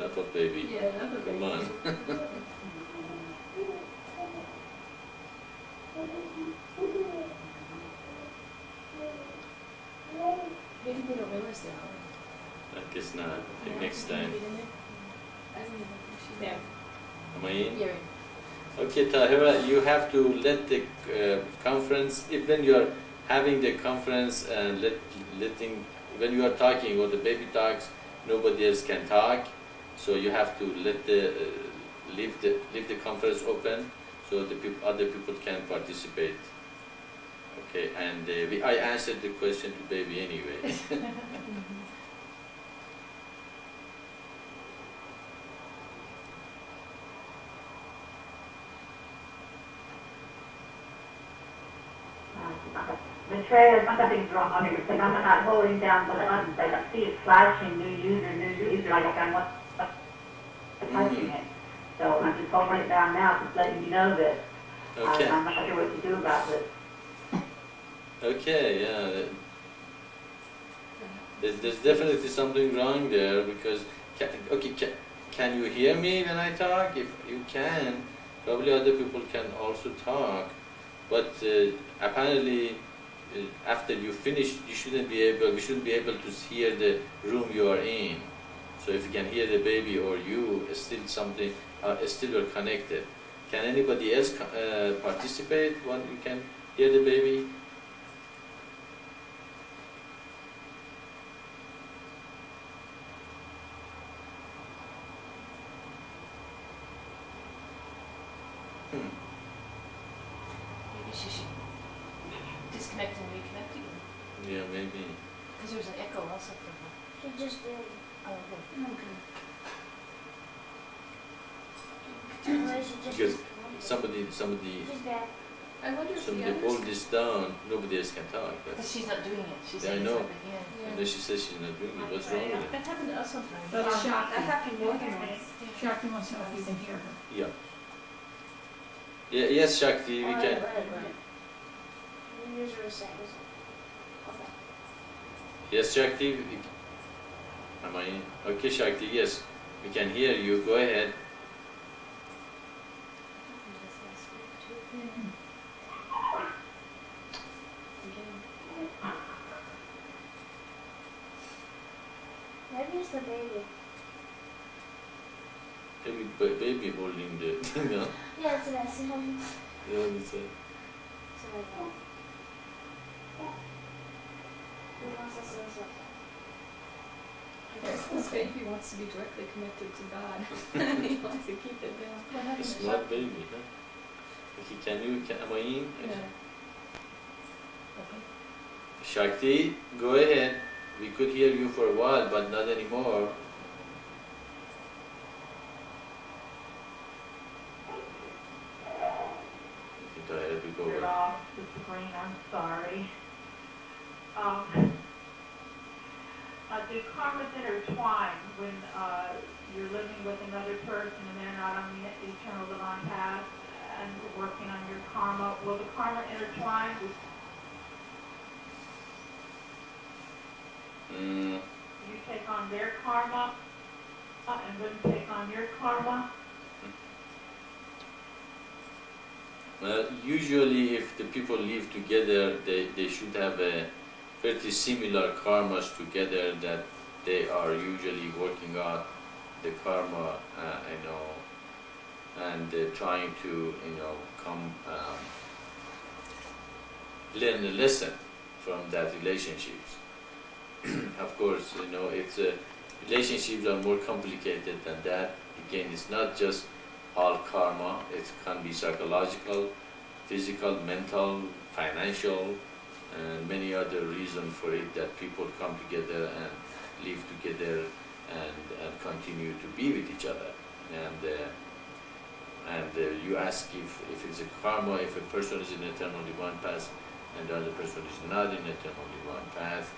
Not a baby. Yeah, another Come baby. on. Maybe they don't realize they are. I guess not. I think next time. I don't even think she There. Am I in? You're in. Okay, Tahira, you have to let the conference, if when you are having the conference and when you are talking or the baby talks, nobody else can talk. So you have to let leave the conference open so the other people can participate. Okay, and I answered the question to baby anyway. Maitreya, something's wrong on here, because I'm not holding down the buttons. I see it flashing, new user, like I'm not touching it. So I'm just holding it down now, just letting you know that Okay. I'm not sure what to do about this. Okay, yeah. There's definitely something wrong there because, can you hear me when I talk? If you can, probably other people can also talk. But apparently, after you finish, we shouldn't be able to hear the room you are in. So if you can hear the baby or you, still are connected. Can anybody else participate when you can hear the baby? Maybe she should disconnect and reconnect again. Yeah, maybe. Because there was an echo also from her. She just did. Oh, okay. Well, she just Because somebody She's back. I wonder if the hold others. this down, nobody else can talk. Because she's not doing it. She's Yeah, I saying know. something again. And then she says she's not doing it. What's wrong with it? That happened to us sometimes. But Shakti, That happened more than once. Shakti wants to know if you can hear her. Yeah. Yeah. Yes, Shakti, we can. Right. The user is saying okay. Yes, Shakti. Am I in? Okay, Shakti. Yes, we can hear you. Go ahead. Maybe it's the baby. Baby holding the thing up. Yeah, that's what I said. You know what I said? So I go. Who wants to say something? This baby wants to be directly connected to God. He wants to keep it down. What A happened to smart Shakti? baby, huh? Okay, am I in? Yeah. Okay. Shakti, go ahead. We could hear you for a while, but not anymore. Tired, we go You're back. off the screen, I'm sorry. Do karmas intertwine when you're living with another person and they're not on the eternal divine path and working on your karma? Will the karma intertwine? You take on their karma and then take on your karma? Well, usually if the people live together, they should have a pretty similar karmas together that they are usually working out the karma, and trying to, learn a lesson from that relationships. Of course, it's relationships are more complicated than that. Again, it's not just all karma. It can be psychological, physical, mental, financial, and many other reasons for it that people come together and live together and continue to be with each other. And and you ask if it's a karma, if a person is in eternal divine path and the other person is not in eternal divine path.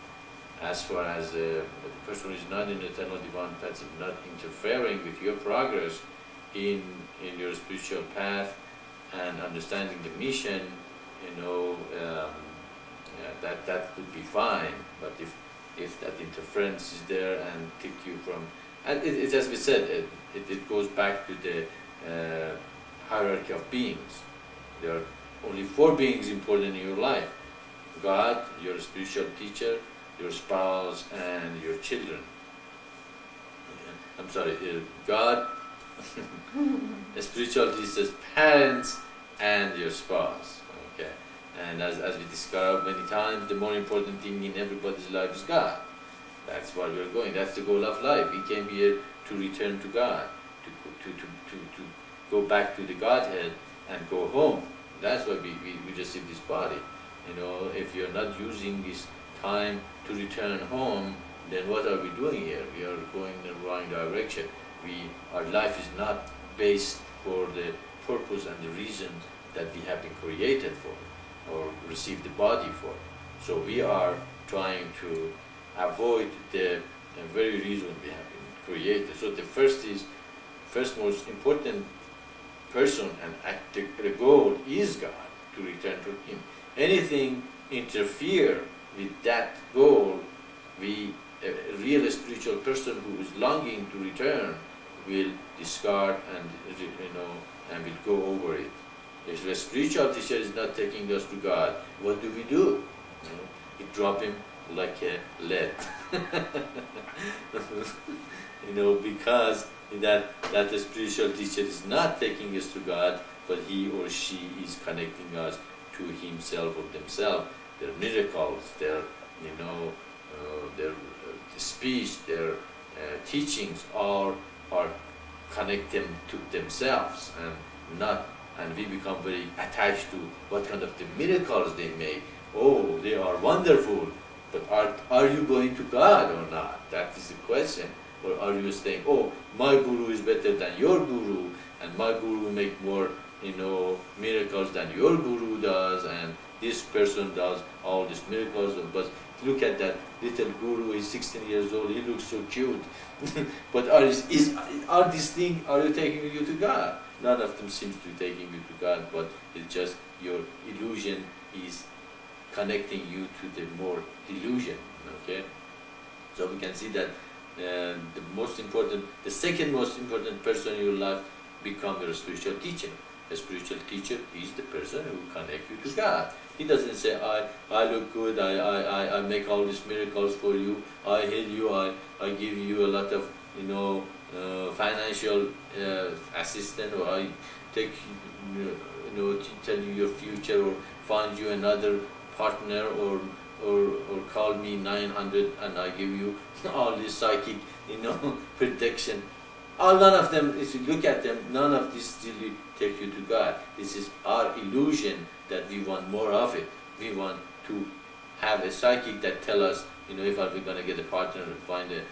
As far as the person is not in eternal divine path, not interfering with your progress in your spiritual path and understanding the mission, that could be fine. But if that interference is there and take you from, and it as we said, it goes back to the hierarchy of beings. There are only 4 beings important in your life: God, your spiritual teacher, your spouse, and your children. I'm sorry, God, spiritual teachers, parents, and your spouse. Okay, and as we described many times, the more important thing in everybody's life is God. That's where we're going. That's the goal of life. We came here to return to God, to go back to the Godhead and go home. That's why we receive this body. If you're not using this time to return home, then what are we doing here? We are going in the wrong direction. Our life is not based for the purpose and the reason that we have been created for or received the body for. So we are trying to avoid the very reason we have been created. So the first most important person and the goal is God, to return to Him. Anything interfere with that goal, a real spiritual person who is longing to return will discard and will go over it. If the spiritual teacher is not taking us to God, what do? We drop him like a lead. Because that the spiritual teacher is not taking us to God, but he or she is connecting us to himself or themselves. Their miracles, their speech, their teachings are connect them to themselves and we become very attached to what kind of the miracles they make. Oh, they are wonderful, but are you going to God or not? That is the question. Or are you saying, oh, my guru is better than your guru, and my guru will make more miracles than your guru does, and this person does all these miracles, but look at that little guru, he's 16 years old, he looks so cute. But are these things, are you taking you to God? None of them seems to be taking you to God, but it's just your illusion is connecting you to the more delusion, okay? So we can see that the second most important person in your life become your spiritual teacher. A spiritual teacher is the person who connects you to God. He doesn't say, I look good, I make all these miracles for you, I heal you, I give you a lot of financial assistance, or I take to tell you your future, or find you another partner, or call me 900 and I give you all this psychic prediction. None of them, if you look at them, none of this really take you to God. This is our illusion that we want more of it. We want to have a psychic that tell us, if we're going to get a partner and find a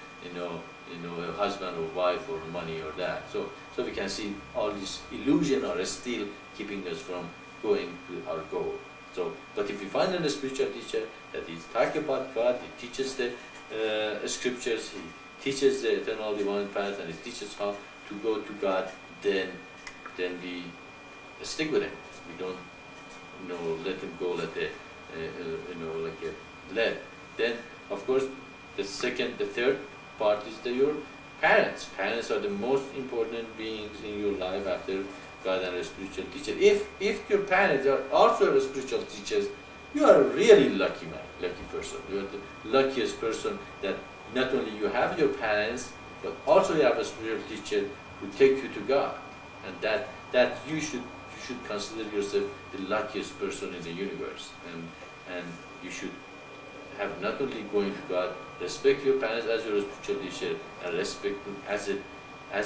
husband or wife or money or that. So we can see all these illusions are still keeping us from going to our goal. So, but if we find a spiritual teacher that is talking about God, he teaches the scriptures, he teaches the eternal divine path, and he teaches how to go to God, then we stick with him. We don't let him go like a lead. Then, of course, the third part is your parents. Parents are the most important beings in your life after God and a spiritual teacher. If your parents are also spiritual teachers, you are a really lucky person. You are the luckiest person that not only you have your parents, but also you have a spiritual teacher who take you to God, and that you should consider yourself the luckiest person in the universe, and you should have not only going to God, respect your parents as your spiritual teacher, and respect them as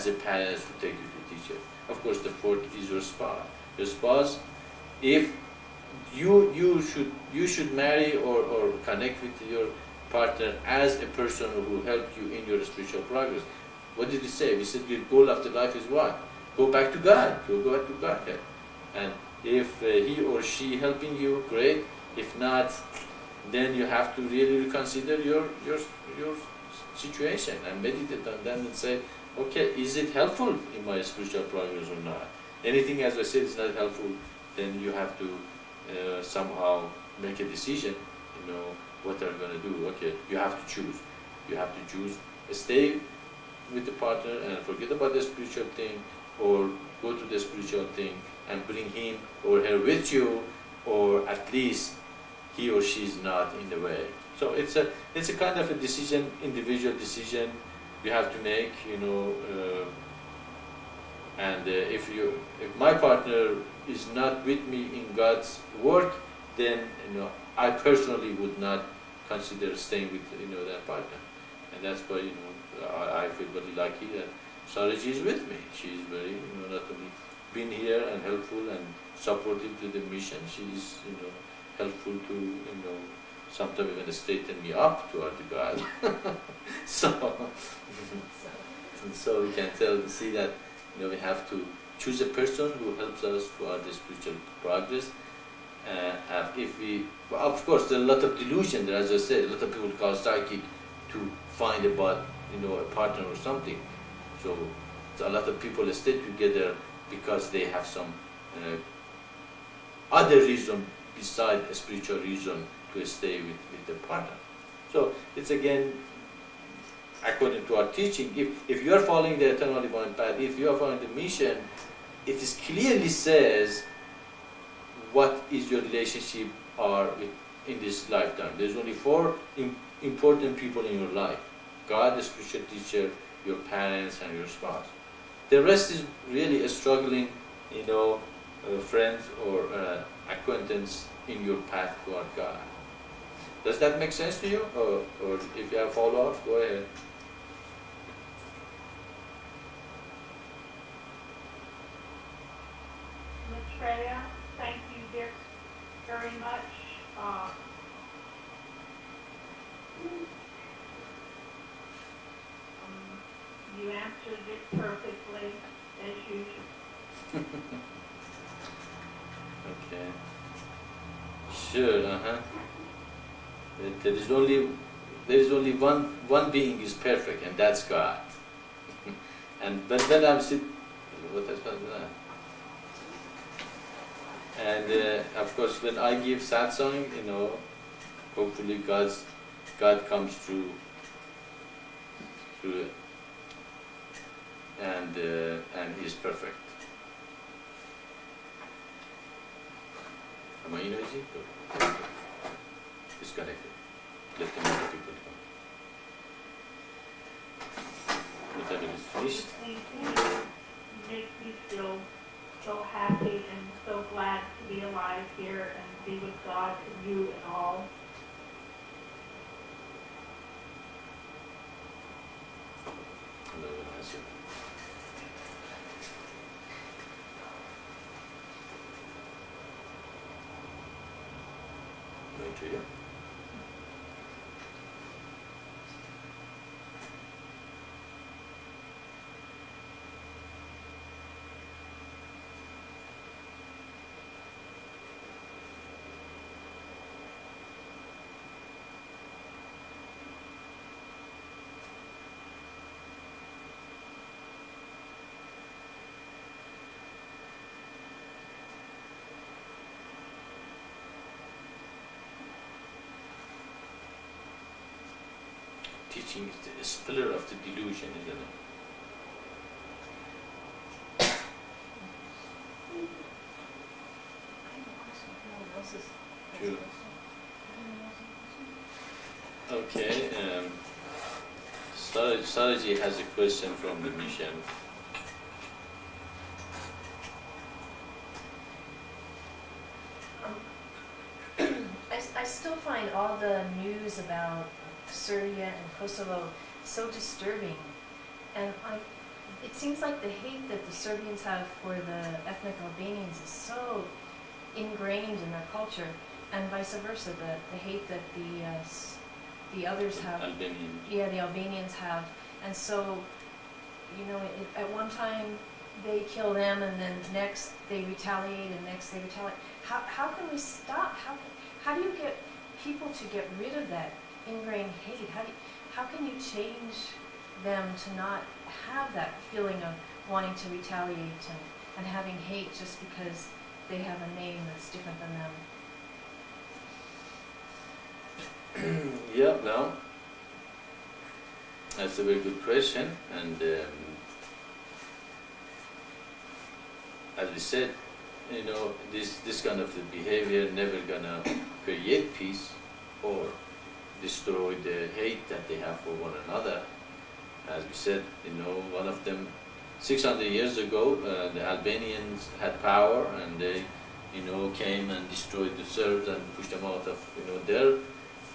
a parents who take you to teacher. Of course, the fourth is your spouse. Your spouse, if you should marry or connect with your partner as a person who will help you in your spiritual progress. What did we say? We said your goal of the life is what? go back to God, go back to Godhead. And if he or she helping you, great. If not, then you have to really reconsider your situation and meditate on that and say, okay, is it helpful in my spiritual progress or not? Anything, as I said, is not helpful, then you have to somehow make a decision, what are you going to do. Okay, you have to choose. You have to choose, stay with the partner and forget about the spiritual thing, or go to the spiritual thing and bring him or her with you, or at least he or she is not in the way. So it's a kind of a decision, individual decision you have to make, and if my partner is not with me in God's work, then I personally would not consider staying with that partner, and that's why I feel very lucky that Saraji is with me. She is very not only been here and helpful and supportive to the mission. She is helpful to sometimes even straighten me up toward God. So we can see that we have to choose a person who helps us toward the spiritual progress. Of course, there are a lot of delusion there, as I said. A lot of people call psychic to find a partner or something. So a lot of people stay together because they have some other reason beside a spiritual reason to stay with the partner. So it's again, according to our teaching, if you are following the eternal divine path, if you are following the mission, it is clearly says what is your relationship in this lifetime. There's only 4 important people in your life: God, the spiritual teacher, your parents, and your spouse. The rest is really a struggling, friends or acquaintance in your path toward God. Does that make sense to you? Or if you have follow-up, go ahead. Maitreya, thank you very much. You answered it perfectly, as usual. Okay. Sure. There is only one being is perfect, and that's God. And when I'm sitting, what is that? And of course, when I give satsang, hopefully God comes through it, and He is perfect. Am I noisy? Disconnected. Let the other people come. Whatever is finished. You make me feel so happy and so glad to be alive here and be with God and you and all. Maitreya. Teaching is the pillar of the delusion, isn't it? True. Okay. Saraji has a question from the mission. I still find all the news about Serbia and Kosovo so disturbing, and it seems like the hate that the Serbians have for the ethnic Albanians is so ingrained in their culture, and vice versa, the hate that the others have. Albanian. Yeah, the Albanians have, and so at one time they kill them, and then next they retaliate, and next they retaliate. How can we stop? How do you get people to get rid of that ingrained hate? How can you change them to not have that feeling of wanting to retaliate and having hate just because they have a name that's different than them? Yeah, well, that's a very good question, and as we said, this kind of behavior never gonna create peace or destroy the hate that they have for one another. As we said, one of them, 600 years ago, the Albanians had power, and they, came and destroyed the Serbs and pushed them out of, their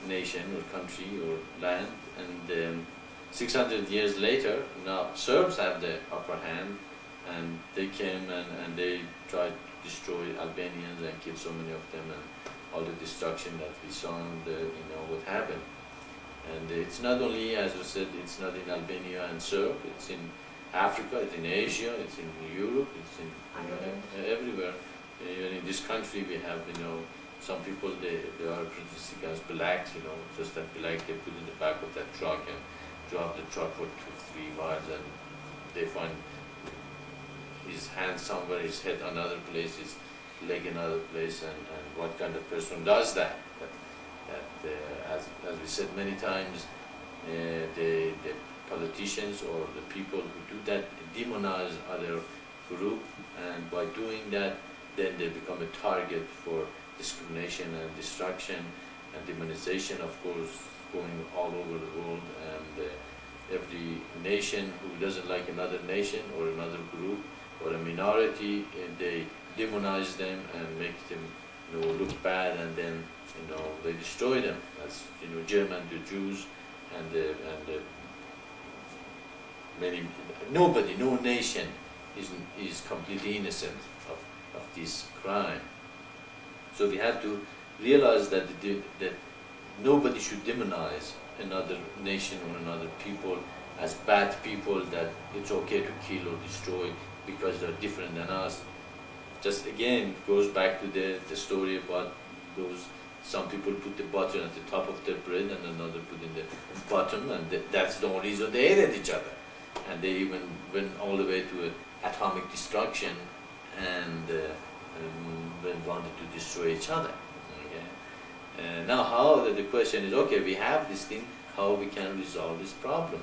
nation or country or land. And 600 years later, now Serbs have the upper hand, and they came and they tried to destroy Albanians and kill so many of them, and all the destruction that we saw, what happened. And it's not only, as I said, it's not in Albania and Serbia, it's in Africa, it's in Asia, it's in Europe, it's in everywhere. Even in this country we have, some people, they are prejudiced against blacks, just that black they put in the back of that truck and drive the truck for 2-3 miles, and they find his hand somewhere, his head another place, his leg another place, and what kind of person does that? As we said many times, the politicians or the people who do that demonize other group, and by doing that, then they become a target for discrimination and destruction and demonization, of course, going all over the world. And every nation who doesn't like another nation or another group or a minority, they demonize them and make them look bad, and then they destroy them. As German, the Jews, and nobody, no nation is completely innocent of this crime. So we have to realize that nobody should demonize another nation or another people as bad people, that it's okay to kill or destroy because they're different than us. Just again, goes back to the story about those, some people put the butter at the top of their bread and another put in the bottom, and that's the only reason they hated each other. And they even went all the way to atomic destruction and wanted to destroy each other. Okay? Now the question is, okay, we have this thing, how we can resolve this problem?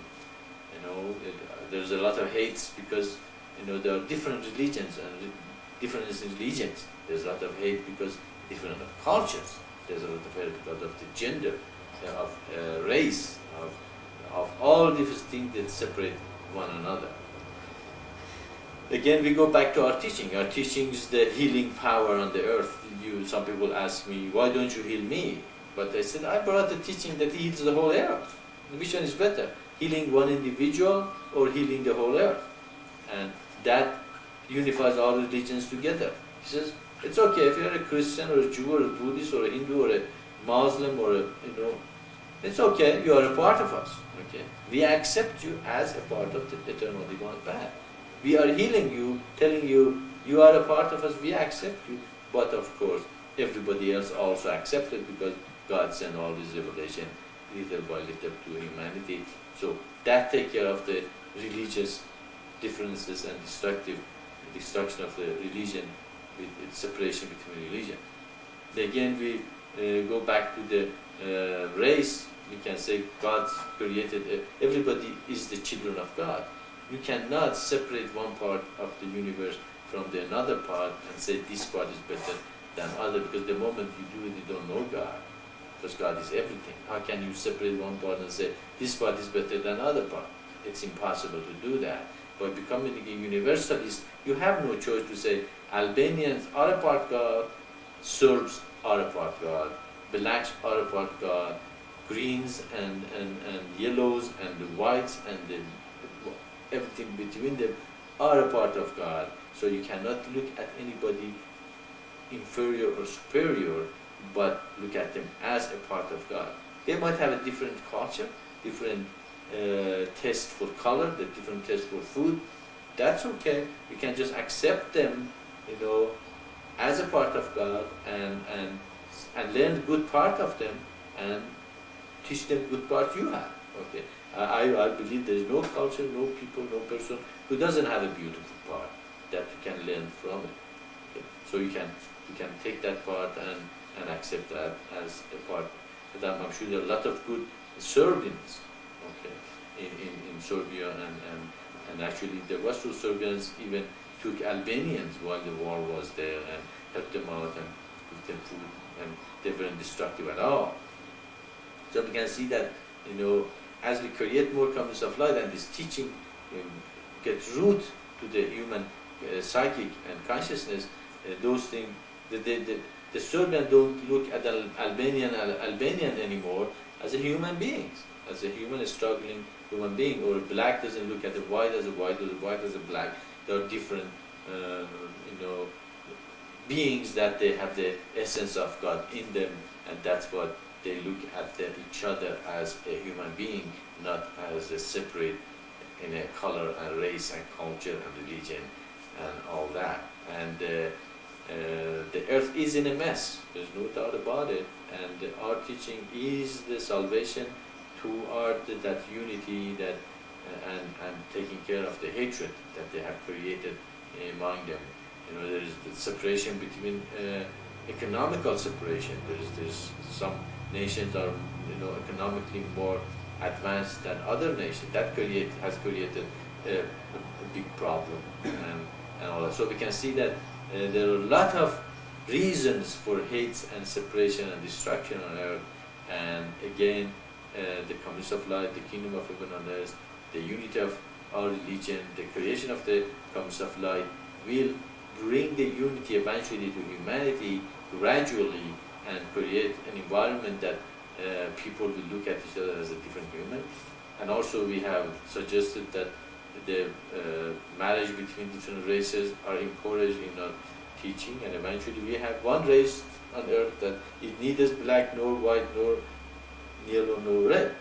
There's a lot of hates because there are different religions and differences in religions. There's a lot of hate because different of cultures. There's a lot of hate because of the gender, of race, of all different things that separate one another. Again, we go back to our teaching. Our teaching is the healing power on the earth. Some people ask me, why don't you heal me? But I said, I brought the teaching that heals the whole earth. Which one is better? Healing one individual or healing the whole earth? And that unifies all religions together. He says, it's okay if you're a Christian or a Jew or a Buddhist or a Hindu or a Muslim or it's okay, you are a part of us. Okay? We accept you as a part of the eternal divine path. We are healing you, telling you, you are a part of us, we accept you. But of course, everybody else also accepted, because God sent all this revelation little by little to humanity. So that takes care of the religious differences and destruction of the religion, with separation between religion. Again, we go back to the race. We can say God created, everybody is the children of God. You cannot separate one part of the universe from the another part and say this part is better than other, because the moment you do it, you don't know God, because God is everything. How can you separate one part and say this part is better than other part? It's impossible to do that. By becoming a universalist, you have no choice to say Albanians are a part God, Serbs are a part God, blacks are a part God, greens and yellows and the whites and everything between them are a part of God. So you cannot look at anybody inferior or superior, but look at them as a part of God. They might have a different culture, different taste for color, the different taste for food, that's okay. We can just accept them, as a part of God, and learn the good part of them, and teach them good part you have. Okay, I believe there is no culture, no people, no person who doesn't have a beautiful part that you can learn from it. Okay? So you can take that part and accept that as a part. But I'm sure there are a lot of good Serbians, okay, in Serbia, and actually the Western Serbians even took Albanians while the war was there and helped them out and gave them food, and they weren't destructive at all. So we can see that, as we create more communities of light and this teaching gets root to the human psychic and consciousness, those things, the Serbian don't look at the Albanian anymore as a human beings, as a human struggling human being, or black doesn't look at the white as a white, or the white as a black. They are different, beings that they have the essence of God in them, and that's what they look at each other as a human being, not as a separate in a color and race and culture and religion and all that. And the earth is in a mess, there's no doubt about it, and our teaching is the salvation toward that unity, that and taking care of the hatred that they have created among them. There is the separation between economical separation. There's some nations are economically more advanced than other nations. That has created a big problem and all that. So we can see that there are a lot of reasons for hate and separation and destruction on earth. And again, the communities of light, the kingdom of heaven on earth, the unity of our religion, the creation of the communities of light will bring the unity eventually to humanity gradually, and create an environment that people will look at each other as a different human. And also we have suggested that the marriage between different races are encouraged in our teaching, and eventually we have one race on earth that is neither black nor white nor yellow nor red.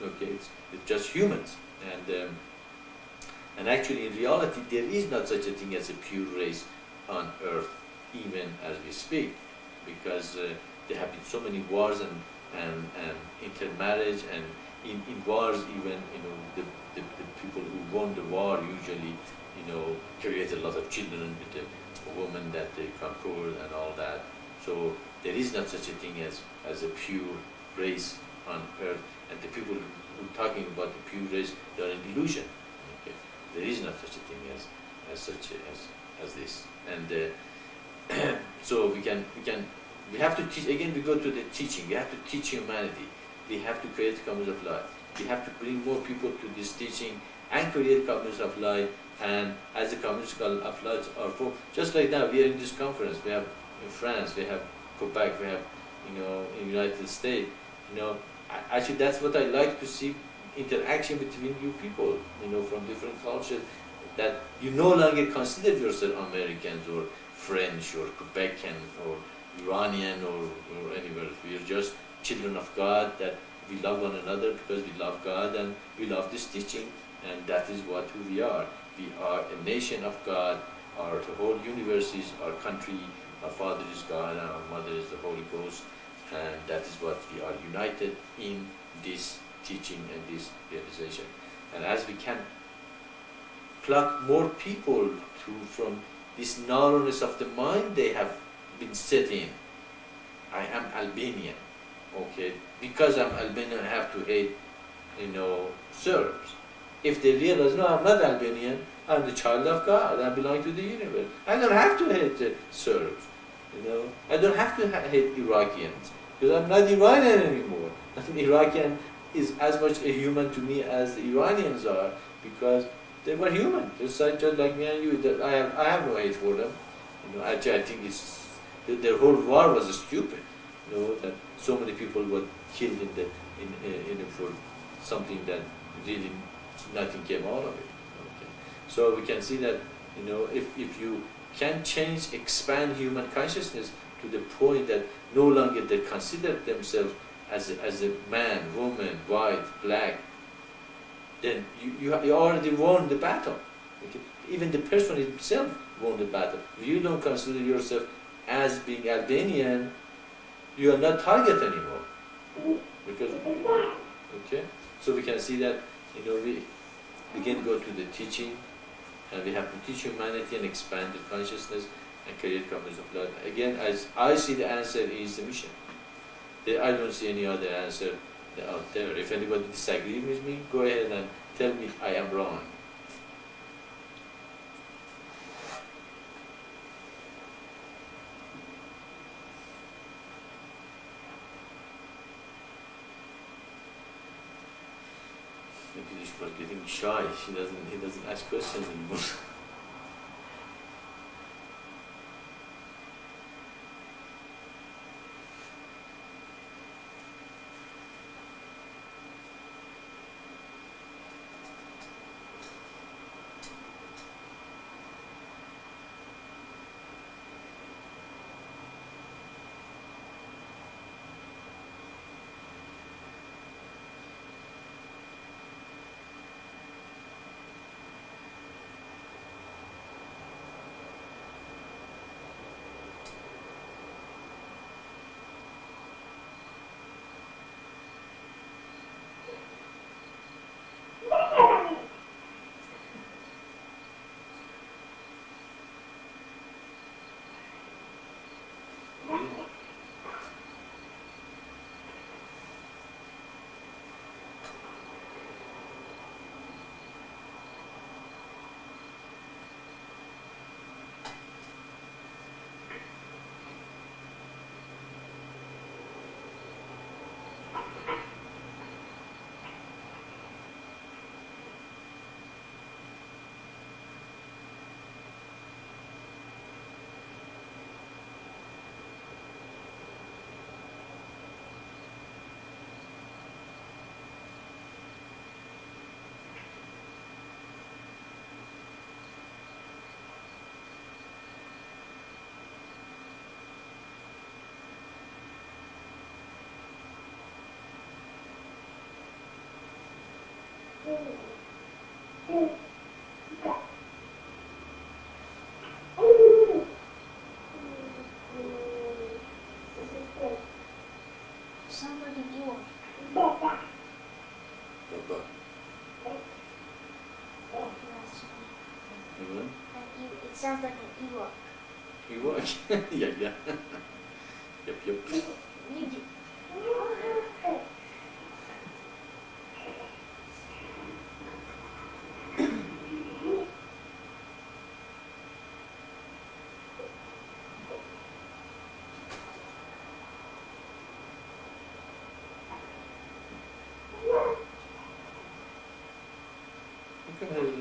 Okay, it's just humans. And actually in reality there is not such a thing as a pure race on earth, even as we speak, because there have been so many wars and intermarriage, and in wars even the people who won the war usually create a lot of children with the woman that they conquered and all that. So there is not such a thing as a pure race on earth, and the people who are talking about the pure race, they are in delusion. Okay? There is not such a thing as this. And so we have to teach, again we go to the teaching, we have to teach humanity, we have to create communities of light, we have to bring more people to this teaching and create communities of light. And as the communities of light are formed, just like now we are in this conference, we have in France, we have Quebec, we have in United States, actually that's what I like to see, interaction between you people, from different cultures, that you no longer consider yourself Americans or French or Quebecan or Iranian or anywhere. We are just children of God, that we love one another because we love God and we love this teaching, and that is what who we are. We are a nation of God. Our whole universe is our country. Our Father is God and our Mother is the Holy Ghost, and that is what we are united in this teaching and this realization. And as we can pluck more people from this narrowness of the mind they have been set in. I am Albanian, okay? Because I'm Albanian, I have to hate, Serbs. If they realize, no, I'm not Albanian, I'm the child of God, I belong to the universe. I don't have to hate the Serbs, I don't have to hate Iraqians, because I'm not Iranian anymore. An Iraqian is as much a human to me as the Iranians are, because they were human, just like me and you. I have no hate for them. Actually, I think their whole war was stupid. That so many people were killed for something that really nothing came out of it. Okay. So we can see that if you can change, expand human consciousness to the point that no longer they consider themselves as a man, woman, white, black, then you already won the battle. Okay? Even the person himself won the battle. If you don't consider yourself as being Albanian, you are not target anymore. Because, okay? So we can see that, we can go to the teaching, and we have to teach humanity and expand the consciousness and create communities of love. Again, as I see, the answer is the mission. I don't see any other answer out there. If anybody disagrees with me, go ahead and tell me I am wrong. Maybe she was getting shy. He doesn't ask questions anymore. Sounds like an Ewok. Baba. Mhm. It sounds like an Ewok. You work? Yeah. Yep. You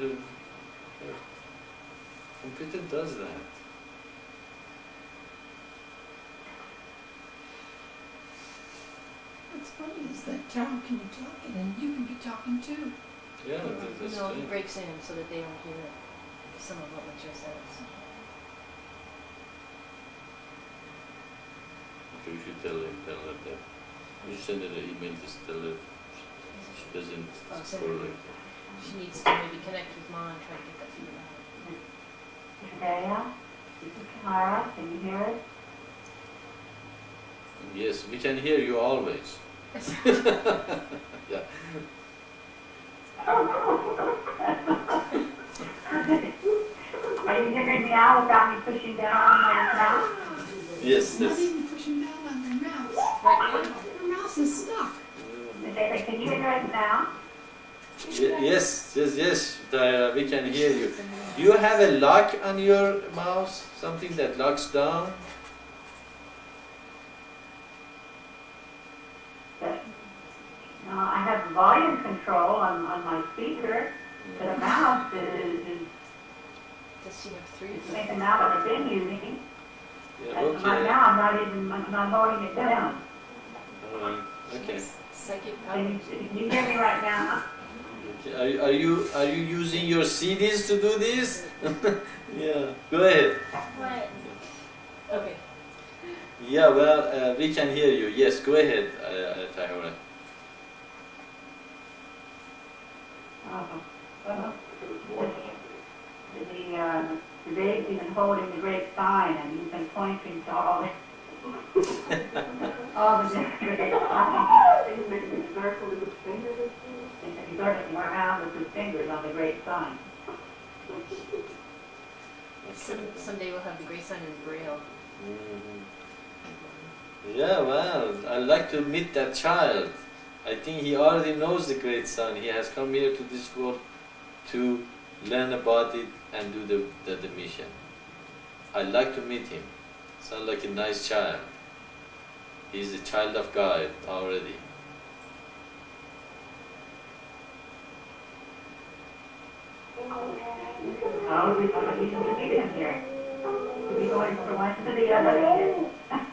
do. The computer does that. What's funny is that Tao can be talking and you can be talking too. Yeah, that's No, he true. breaks in so that they don't hear some of what Maitreya says. Okay, we should tell her that. We should send her an email, just tell her she doesn't Send score her- like that. She needs to maybe connect with Ma and try to get that figured out. Maitreya, this is Tamara, can you hear us? Yes, we can hear you always. Yeah. Are you hearing me now without me pushing down on my mouth? Yes, Not yes. even pushing down on their mouths. Right now? Their mouths is stuck. Maitreya, can you hear us now? Yes, we can hear you. Do you have a lock on your mouse? Something that locks down? No, I have volume control on my speaker, but a mouse is Does she have three? making out what I've been using. Yeah, And right okay. now, I'm not holding it down. Okay. Psychic power. Can you hear me right now? Okay. Are you using your CDs to do this? Yeah. Go ahead. What? Okay. Yeah. Well, we can hear you. Yes. Go ahead, Tahira. the baby's been holding the great sign, and he's been pointing to all the great signs. He's making a circle with his fingers. He's circling around with his fingers on the great sign. Someday we'll have the great sign in Braille. Yeah, well, I'd like to meet that child. I think he already knows the great sign. He has come here to this world to learn about it and do the mission. I'd like to meet him. Sounds like a nice child. He's a child of God already. Oh, we should meet him here. We're going from one to the other. I'm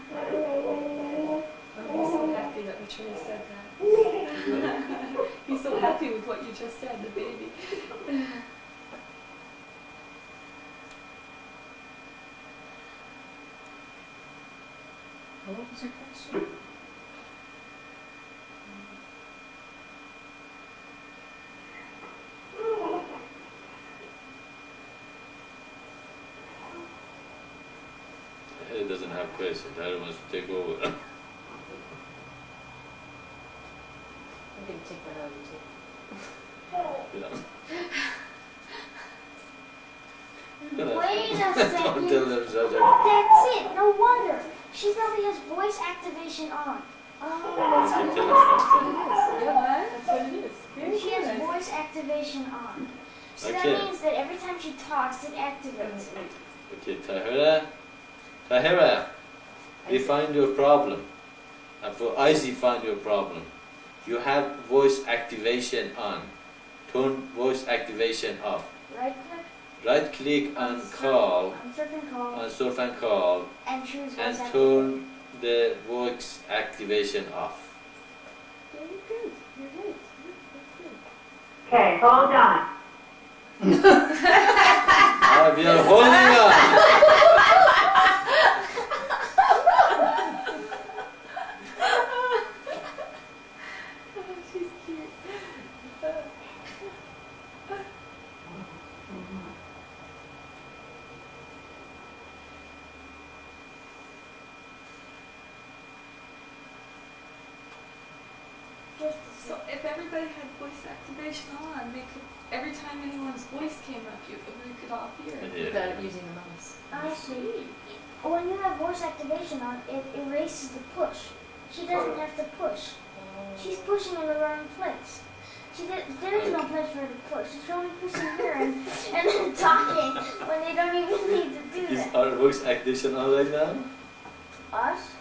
so happy that Maitreya said that. He's so happy with what you just said, the baby. What was your question? He doesn't have questions. I wants to take over. I'm going to take that out of you too. Wait a Don't second. tell them such a... That's it. No wonder. She probably has voice activation on. Oh, You can tell That's us what it is. Very she has good. voice activation on. So that Okay. means that every time she talks, it activates. Okay, Tahira, we find your problem. For Izzy find your problem. You have voice activation on. Turn voice activation off. Right click Right click on call, on surf and call, on surf and call, and choose and voice turn the voice activation off. Very good. You're right. Okay, hold on. We are holding on. She's cute. So if everybody had voice activation on, they could, every time anyone's voice came up, we could all hear it. Yeah. Without using the mouse. I see. When you have voice activation on, it erases the push. She doesn't have to push. She's pushing in the wrong place. There is no place for her to push. She's only pushing here and then talking when they don't even need to do Is that. our voice activation on right now? Us?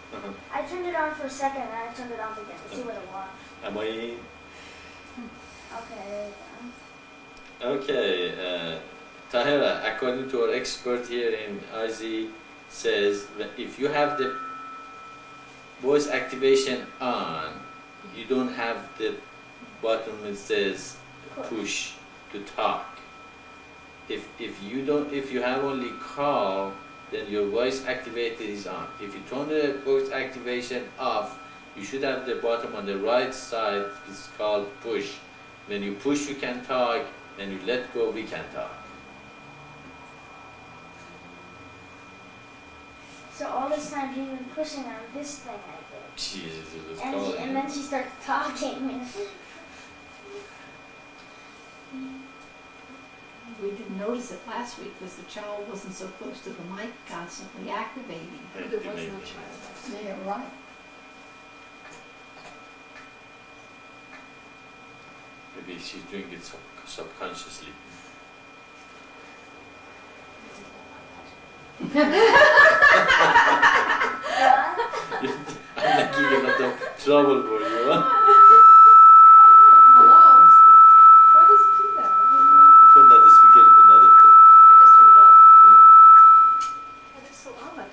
I turned it on for a second and I turned it off again to see what it was. Am I in? Okay, Okay, Tahira, according to our expert here in RZ, says that if you have the voice activation on, you don't have the button that says push to talk. If you have only call, then your voice activated is on. If you turn the voice activation off, you should have the button on the right side. It's called push. When you push, you can talk. When you let go, we can talk. so all this time she's been pushing on this thing I did. Jesus, it was calling. And then she starts talking. We didn't notice it last week because the child wasn't so close to the mic, constantly activating. There was no child. Yeah, right. Maybe she's doing it subconsciously. I'm making a lot of trouble for you, huh? Hello? Why does he do that? I don't know. Turn that speaker another way. I just turned it off. That is so odd.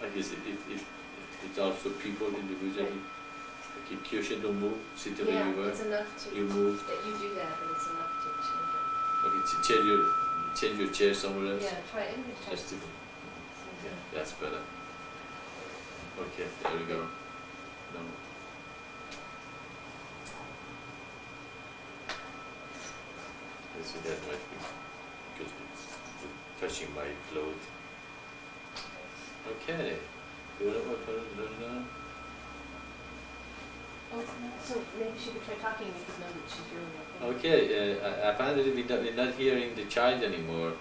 I guess it's also people individually. Okay, Kyoshin, don't move, sit where Yeah, you were. it's enough to You moved. that you do that, but it's enough to change Okay, change your chair somewhere it. else. Yeah, try it. Just to, yeah, that's better. Okay, there we go. No. So that might be because it's touching my clothes. Okay. Do you know what to do now? So maybe she could try talking and we could know that she's really okay. Okay, apparently we're not hearing the child anymore.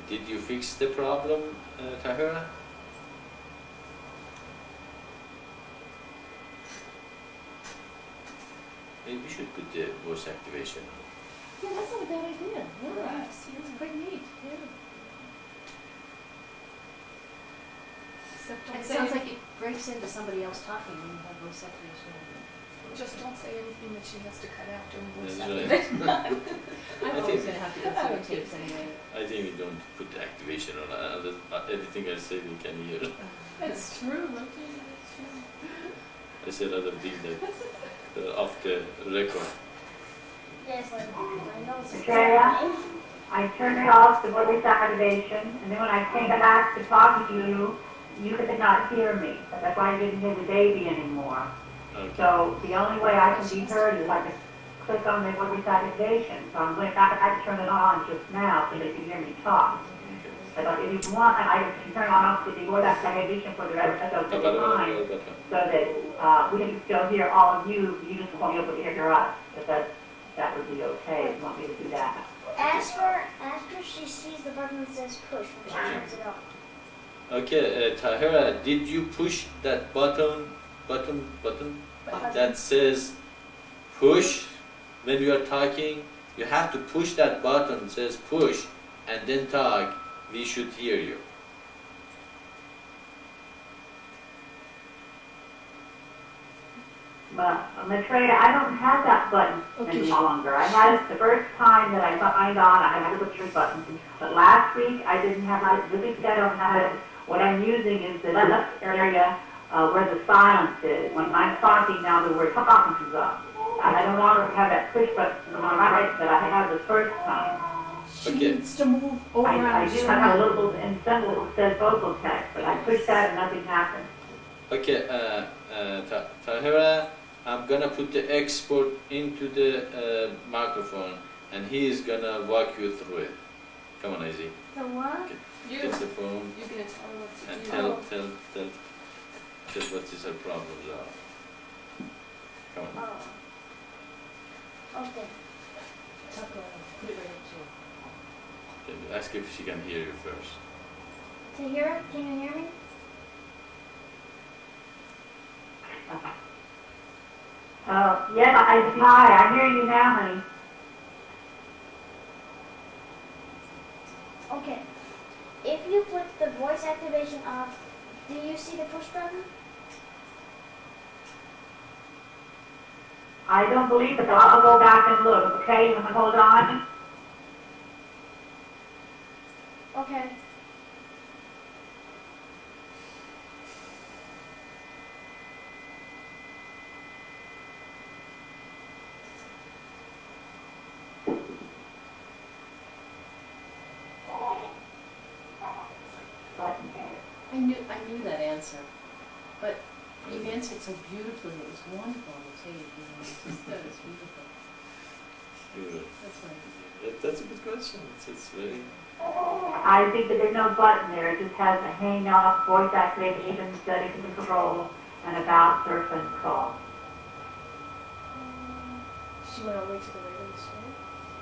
Did you fix the problem, Tahira? Maybe we should put the voice activation on. Yeah, that's not a bad idea. Yeah, Yes, it's quite neat. Yeah. Except It don't say sounds like it breaks into somebody else talking when you have voice activation. just don't say anything that she has to cut out during voice That's right. activation. I'm I always think- gonna have to go through the tapes anyway. I think we don't put the activation on. Anything I say we can hear. It's true, okay, it's true. I say other things that are off the record. Yes, like I know it's Maitreya? I turned off the voice activation, and then when I came back to talk to you, you could not hear me. That's why I didn't hear the baby anymore. Okay. So the only way I can be heard is I can click on the voice activation. So I'm going back, I turned it on just now so they can hear me talk. But if you want, I can turn on the voice activation for the rest of the time, so that we can still hear all of you. You just won't be able to hear us. But that would be okay. If you want me to do that. Ask her after she sees the button that says push when she turns it on. Okay, Tahira, did you push that button that says push when you are talking? You have to push that button that says push and then talk. We should hear you. But Maitreya, I don't have that button Okay, any longer. I had it the first time that I signed on, I had the push button. But last week, I didn't have it. This week, I don't have it. What I'm using is the left area where the silence is. When I'm talking now, the word talking comes up. I no longer have that push button on my right that I had the first time. She Okay. needs to move over on I her do have a screen. little symbol that says vocal text, but I pushed that and nothing happened. Okay, Tahira, I'm gonna put the export into the microphone, and he is gonna walk you through it. Come on, Izzy. The what? You, Get the phone you're gonna tell her what to and do. tell what his problems are. Come on. Oh. Okay. Talk loud. Put it right up to her. Okay, ask if she can hear you first. Tahira, can you hear me? Yes, hi, I hear you now, honey. Okay. If you flip the voice activation off, do you see the push button? I don't believe it, so I'll go back and look, okay? You want to hold on? Okay. I knew that answer, but you answered so beautifully. It was wonderful on the tape. You know, that was beautiful. Good. That's right. That's a good question. It's very. I think that there's no button there, it just has a hang off, voice activation, setting control, and about surf and call. She went all the way to the right of the screen.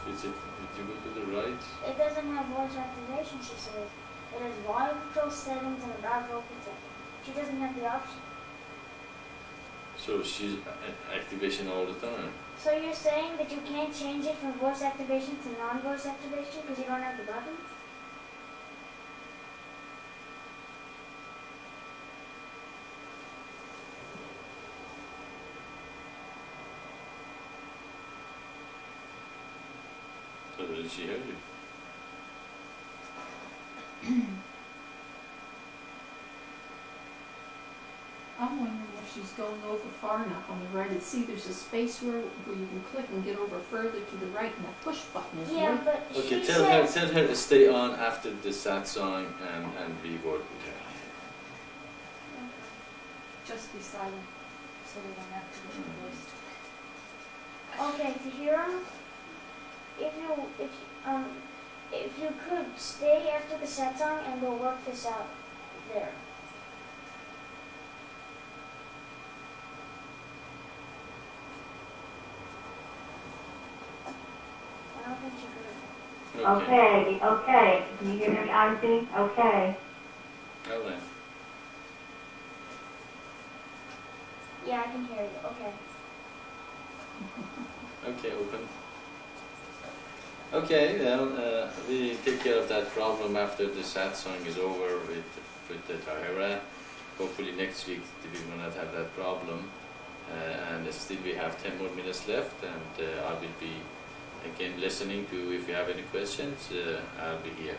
Did you go to the right? It doesn't have voice activation, she says. It has volume control settings and about vocal tech. She doesn't have the option. So she's activation all the time. So you're saying that you can't change it from voice activation to non-voice activation because you don't have the button? So did she hear you? I'm wondering if she's going over far enough on the right. And see, there's a space where you can click and get over further to the right, and that push button is Yeah, right. but Okay, she tell says... her to stay on after the Satsang and we work with her. Just be silent, so they don't have to hear your voice. Okay, Tahira, if you could stay after the satsang and we'll work this out there. I don't think you could. Okay. Okay. Can you hear me, Auntie? Okay. All right. Yeah, I can hear you. Okay. Okay, open. Okay, well, we take care of that problem after the satsang is over with the Tahira. Hopefully next week we will not have that problem. And still we have 10 more minutes left, and I will be again listening to if you have any questions. I'll be here.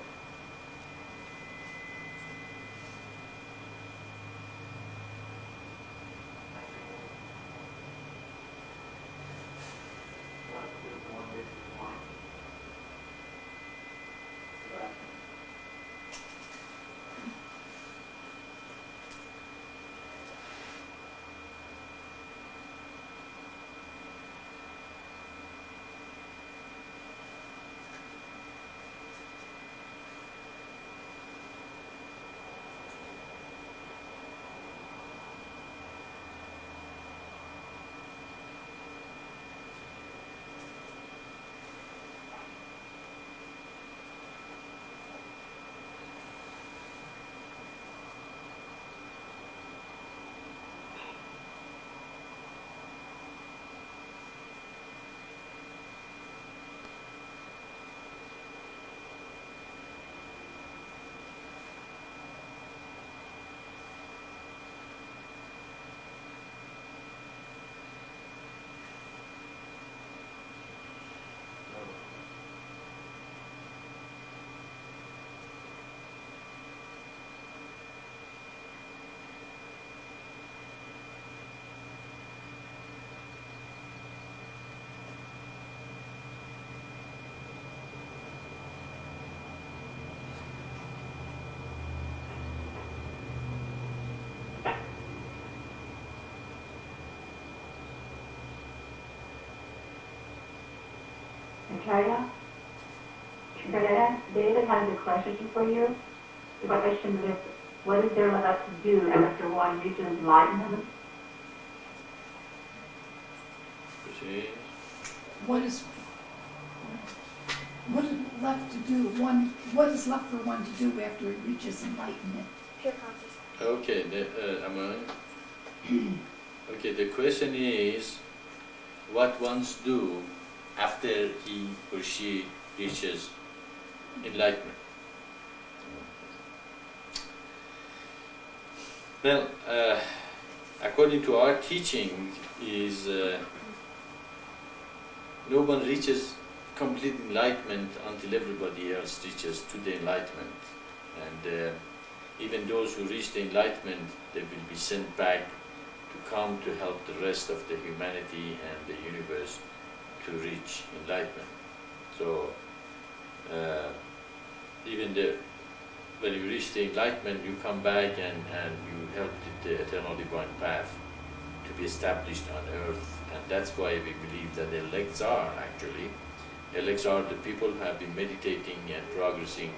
Maitreya? David has a question for you. The question is, what is there left to do after one reaches enlightenment? What is left to do? What is left for one to do after it reaches enlightenment? Pure consciousness. Okay, okay, the question is, what ones do after he or she reaches enlightenment? Well, according to our teaching, is no one reaches complete enlightenment until everybody else reaches to the enlightenment. And even those who reach the enlightenment, they will be sent back to come to help the rest of the humanity and the universe to reach enlightenment. So, when you reach the enlightenment, you come back and you help the eternal divine path to be established on earth. And that's why we believe that the elects are the people who have been meditating and progressing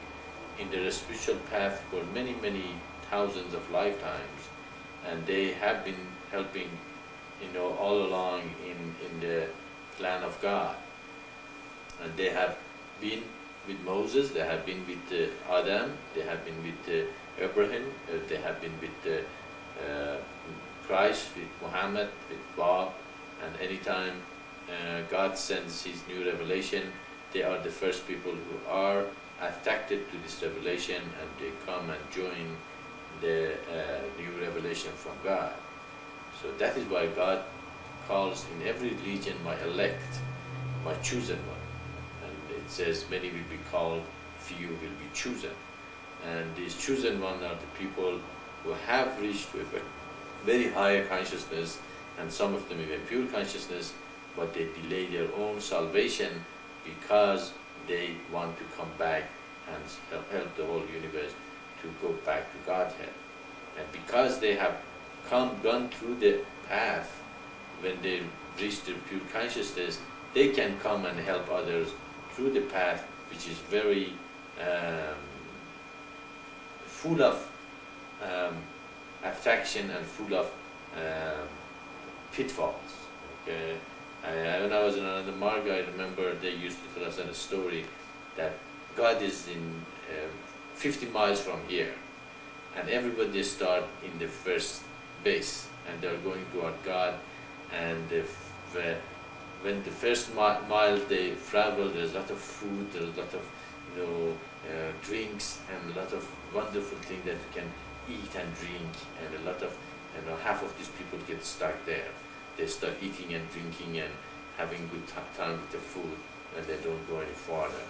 in their spiritual path for many, many thousands of lifetimes. And they have been helping, all along in the plan of God. And they have been with Moses, they have been with Adam, they have been with Abraham, they have been with Christ, with Muhammad, with Bob, and anytime God sends His new revelation, they are the first people who are attracted to this revelation, and they come and join the new revelation from God. So that is why God calls in every religion my elect, my chosen one. And it says many will be called, few will be chosen. And these chosen ones are the people who have reached to a very higher consciousness, and some of them even pure consciousness, but they delay their own salvation because they want to come back and help the whole universe to go back to Godhead. And because they have gone through the path, when they reach their pure consciousness, they can come and help others through the path which is very full of attraction and full of pitfalls. Okay, when I was in another marg, I remember they used to tell us a story that God is in 50 miles from here, and everybody start in the first base, and they're going toward God, and when the first mile they travel, there's a lot of food, there's a lot of drinks, and a lot of wonderful things that you can eat and drink, and a lot of, half of these people get stuck there. They start eating and drinking and having good time with the food, and they don't go any farther.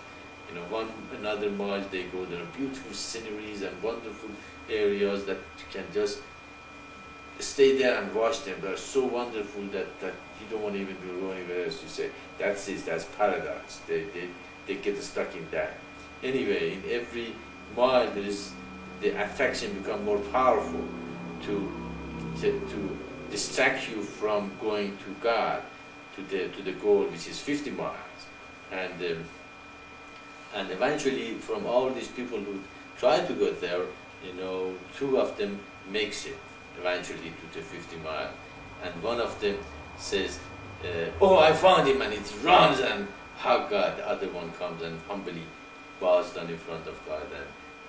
Another mile they go, there are beautiful sceneries and wonderful areas that you can just stay there and watch them. They're so wonderful that you don't want to even go anywhere else. You say, that's it, that's paradise. They get stuck in that. Anyway, in every mile there is the attraction become more powerful to distract you from going to God, to the goal, which is 50 miles. And eventually, from all these people who try to go there, 2 of them makes it eventually to the 50 mile, and one of them says, "Oh, I found him," and it runs and hug God. The other one comes and humbly bows down in front of God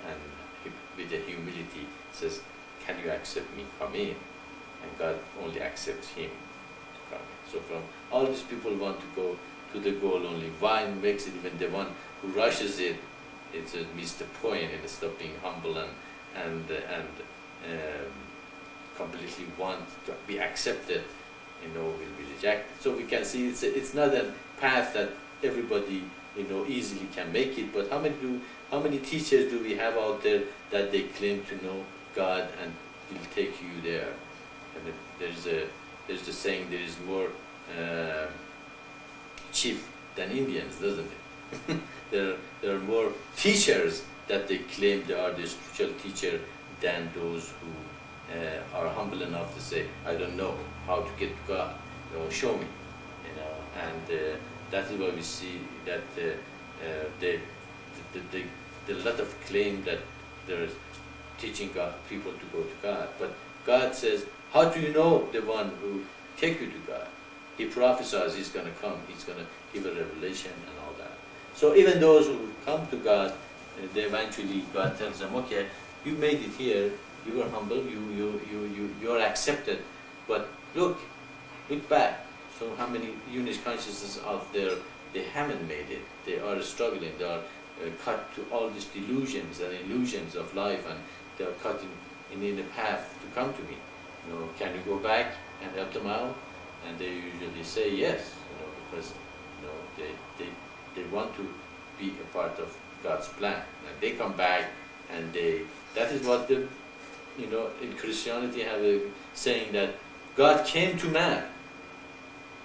and with the humility says, "Can you accept me? Come in." And God only accepts him to come in. So from all these people want to go to the goal, only one makes it. Even the one who rushes it, it missed the point, and instead of being humble and completely want to be accepted, will be rejected. So we can see it's not a path that everybody easily can make it. But how many teachers do we have out there that they claim to know God and will take you there? And there's the saying, there is more chief than Indians, doesn't it? there are more teachers that they claim they are the spiritual teacher than those who are humble enough to say, "I don't know how to get to God. Show me." And that is why we see that there are a lot of claim that they're teaching people to go to God. But God says, how do you know the one who take you to God? He prophesies he's going to come, he's going to give a revelation and all that. So even those who come to God, they eventually, God tells them, okay, you made it here, you were humble, you are accepted, but look back. So how many unit consciousness out there, they haven't made it, they are struggling, they are cut to all these delusions and illusions of life, and they are cut in the path to come to me. Can you go back and help them out? And they usually say yes, because they want to be a part of God's plan. And they come back, and that is what in Christianity have a saying that God came to man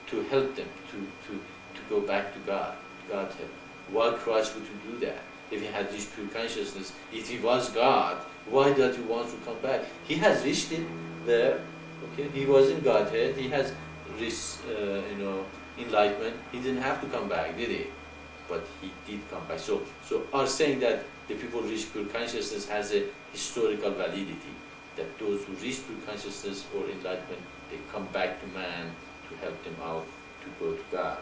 to help them to go back to God. God help. Why Christ would do that? If he had this pure consciousness, if he was God, why did he want to come back? He has reached it there. Okay, he was in Godhead. He has reached, enlightenment. He didn't have to come back, did he? But he did come back. So our saying that the people who reach pure consciousness has a historical validity. That those who reach pure consciousness or enlightenment, they come back to man to help them out to go to God.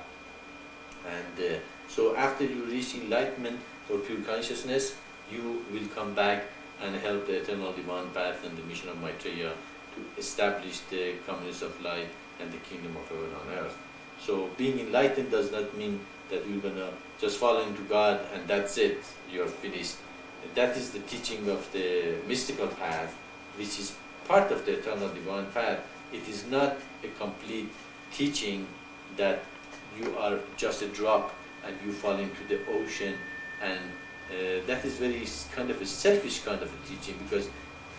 And so after you reach enlightenment or pure consciousness, you will come back and help the eternal divine path and the mission of Maitreya to establish the communities of light and the kingdom of heaven on earth. So being enlightened does not mean that you're going to just fall into God and that's it, you're finished. That is the teaching of the mystical path, which is part of the eternal divine path. It is not a complete teaching that you are just a drop and you fall into the ocean, and that is very kind of a selfish kind of a teaching, because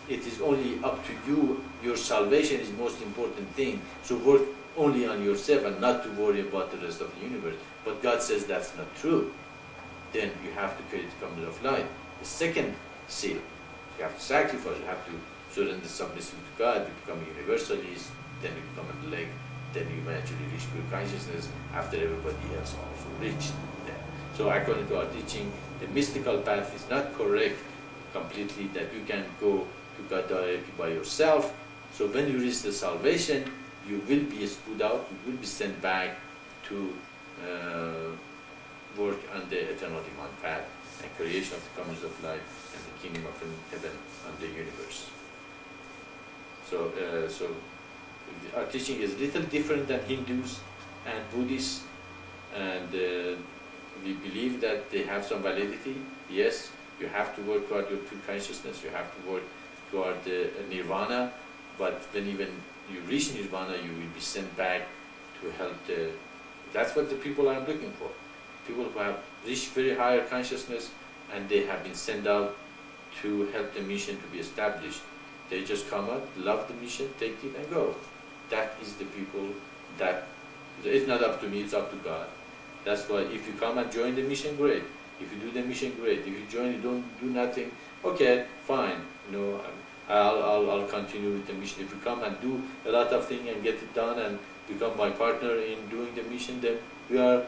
it is only up to you. Your salvation is the most important thing. So work only on yourself and not to worry about the rest of the universe. But God says that's not true. Then you have to create the community of light. The second seal, you have to sacrifice, you have to surrender submissive to God, you become a universalist, then you become a leg, then you eventually reach pure consciousness after everybody else also reached there. So according to our teaching, the mystical path is not correct completely, that you can go to God directly by yourself. So when you reach the salvation, you will be spewed out, you will be sent back to work on the eternal divine path and creation of the comings of light and the kingdom of heaven and the universe. So our teaching is a little different than Hindus and Buddhists, and we believe that they have some validity. Yes, you have to work toward your true consciousness, you have to work toward nirvana, but when even you reach nirvana, you will be sent back to help the... That's what the people are looking for. People who have reached very higher consciousness and they have been sent out to help the mission to be established. They just come out, love the mission, take it and go. That is the people that... It's not up to me, it's up to God. That's why if you come and join the mission, great. If you do the mission, great. If you join, you don't do nothing, okay, fine. You know, I'll continue with the mission. If you come and do a lot of things and get it done and become my partner in doing the mission, then we are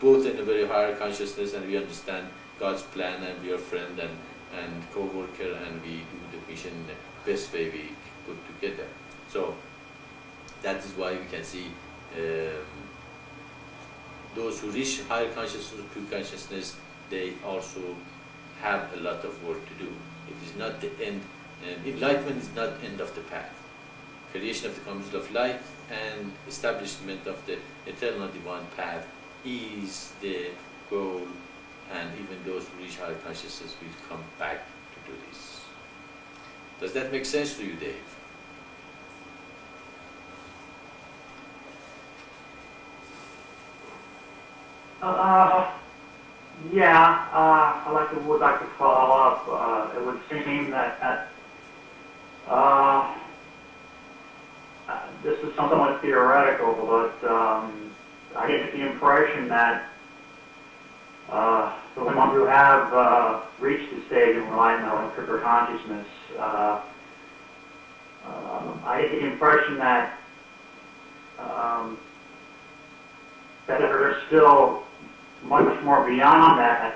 both in a very higher consciousness and we understand God's plan and we are friend and co-worker and we do the mission in the best way we put together. So that is why we can see those who reach higher consciousness, true consciousness, they also have a lot of work to do. It is not the end. Enlightenment is not end of the path. Creation of the comings of light and establishment of the eternal divine path is the goal, and even those who reach higher consciousness will come back to do this. Does that make sense to you, Dave? Yeah, would like to follow up. It would seem that this is somewhat theoretical, but I get the impression that the ones who have reached the stage of enlightenment or pure consciousness, I get the impression that that there's still much more beyond that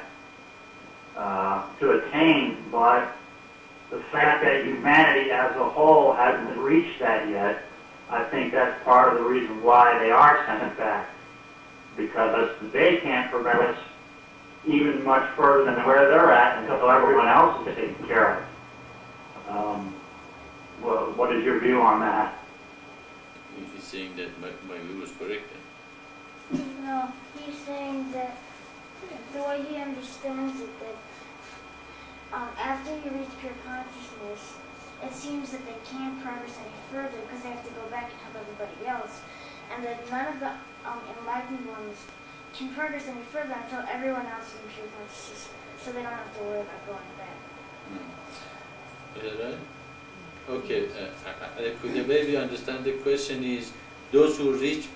to attain, but the fact that humanity as a whole hasn't reached that yet, I think that's part of the reason why they are sent back, because they can't progress even much further than where they're at until everyone else is taken care of. What is your view on that? He's saying that my view is correct. No, he's saying that the way he understands it, that after you reach pure consciousness, it seems that they can't progress any further because they have to go back and help everybody else, and that none of the enlightened ones can progress any further until everyone else is in pure consciousness, so they don't have to worry about going back. Is that right? Okay, the way we understand the question is, those who reach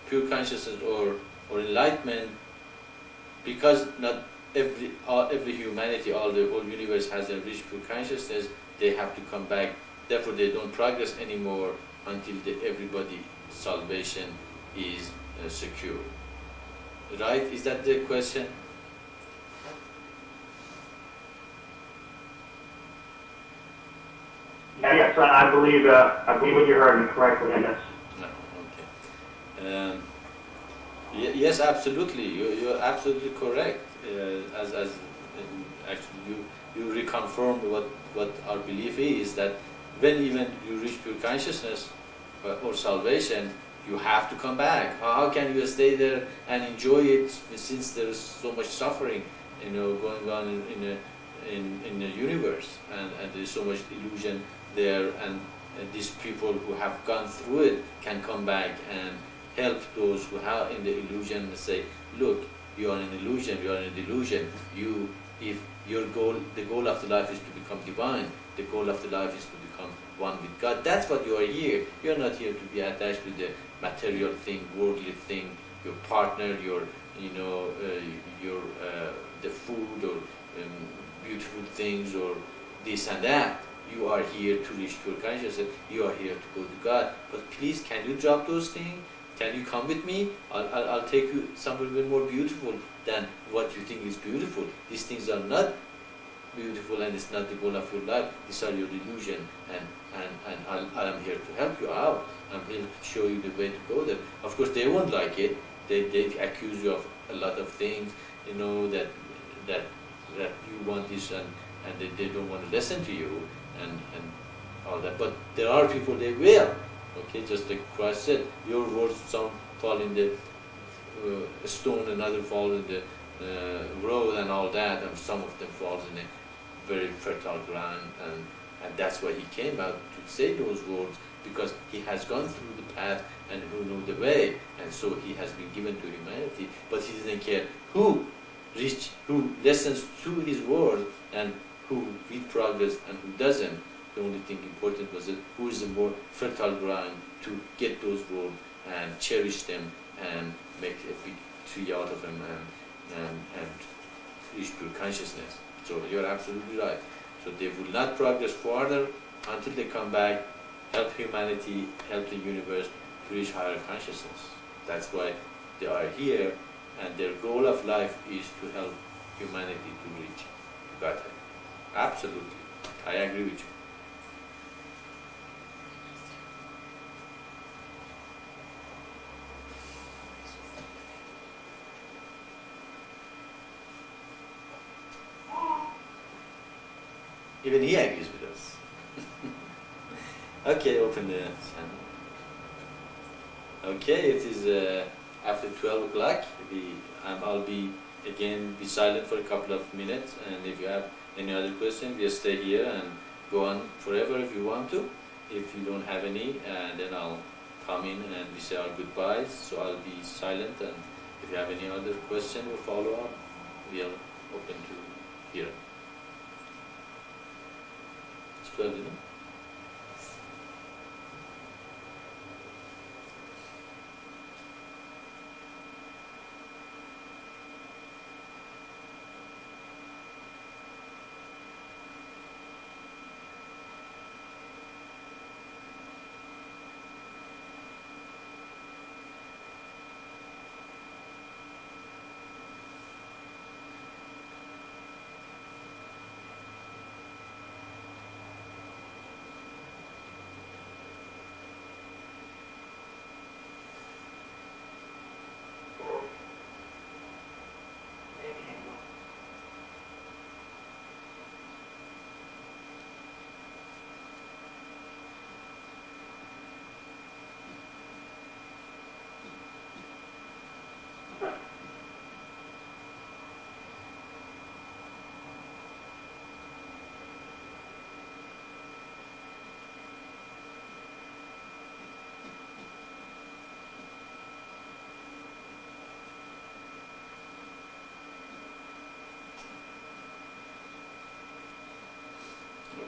pure consciousness or enlightenment, because not every humanity, all the whole universe has reached pure consciousness, they have to come back. Therefore, they don't progress anymore until everybody's salvation is secure. Right? Is that the question? Yes, I believe what you heard me correctly, I guess. No, okay. Yes, absolutely. You're absolutely correct. As actually you reconfirmed what our belief is, that when even you reach pure consciousness or salvation, you have to come back. How can you stay there and enjoy it since there's so much suffering, going on in the universe, and there's so much illusion there, and these people who have gone through it can come back and help those who are in the illusion and say, look, you are in illusion, you are in a delusion. If your goal, the goal of the life is to become divine, the goal of the life is to become one with God. That's what you are here. You are not here to be attached with the material thing, worldly thing, your partner, the food or beautiful things or this and that. You are here to reach pure consciousness. You are here to go to God. But please, can you drop those things can you come with me? I'll take you somewhere even more beautiful than what you think is beautiful. These things are not beautiful, and it's not the goal of your life. These are your delusion, and I am here to help you out. I'm here to show you the way to go there. Of course, they won't like it. They accuse you of a lot of things, you know, that you want this, and they don't want to listen to you, and all that. But there are people they will. Okay, just like Christ said, your words, some fall in the stone, another fall in the road, and all that, and some of them falls in a very fertile ground, and that's why he came out to say those words, because he has gone through the path and who know the way, and so he has been given to humanity. But he didn't care who listens to his word and who read progress and who doesn't. The only thing important was that who is the more fertile ground to get those words and cherish them and make a big tree out of them and reach pure consciousness. So you're absolutely right. So they will not progress further until they come back, help humanity, help the universe to reach higher consciousness. That's why they are here, and their goal of life is to help humanity to reach Godhead. Absolutely. I agree with you. Even he agrees with us. Okay, open the channel. Okay, it is after 12 o'clock. I'll be silent for a couple of minutes, and if you have any other question, just stay here and go on forever if you want to. If you don't have any, then I'll come in and we say our goodbyes. So I'll be silent, and if you have any other question or follow up, we'll open to hear. It's 12, you know?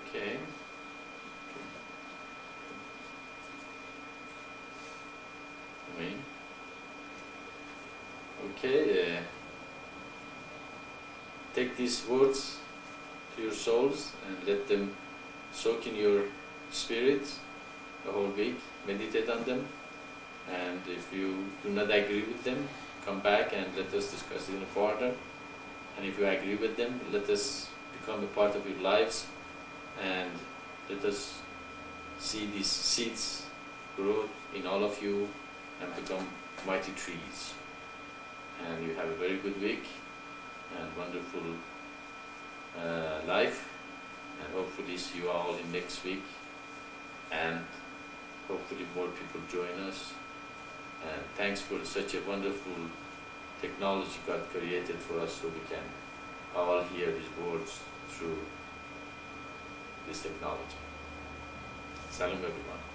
Okay. Wait. Okay. Take these words to your souls and let them soak in your spirit the whole week. Meditate on them, and if you do not agree with them, come back and let us discuss it further. And if you agree with them, let us become a part of your lives, and let us see these seeds grow in all of you and become mighty trees. And you have a very good week and wonderful life, and hopefully see you all in next week, and hopefully more people join us. And thanks for such a wonderful technology God created for us, so we can all hear His words through this technology. Salam everyone.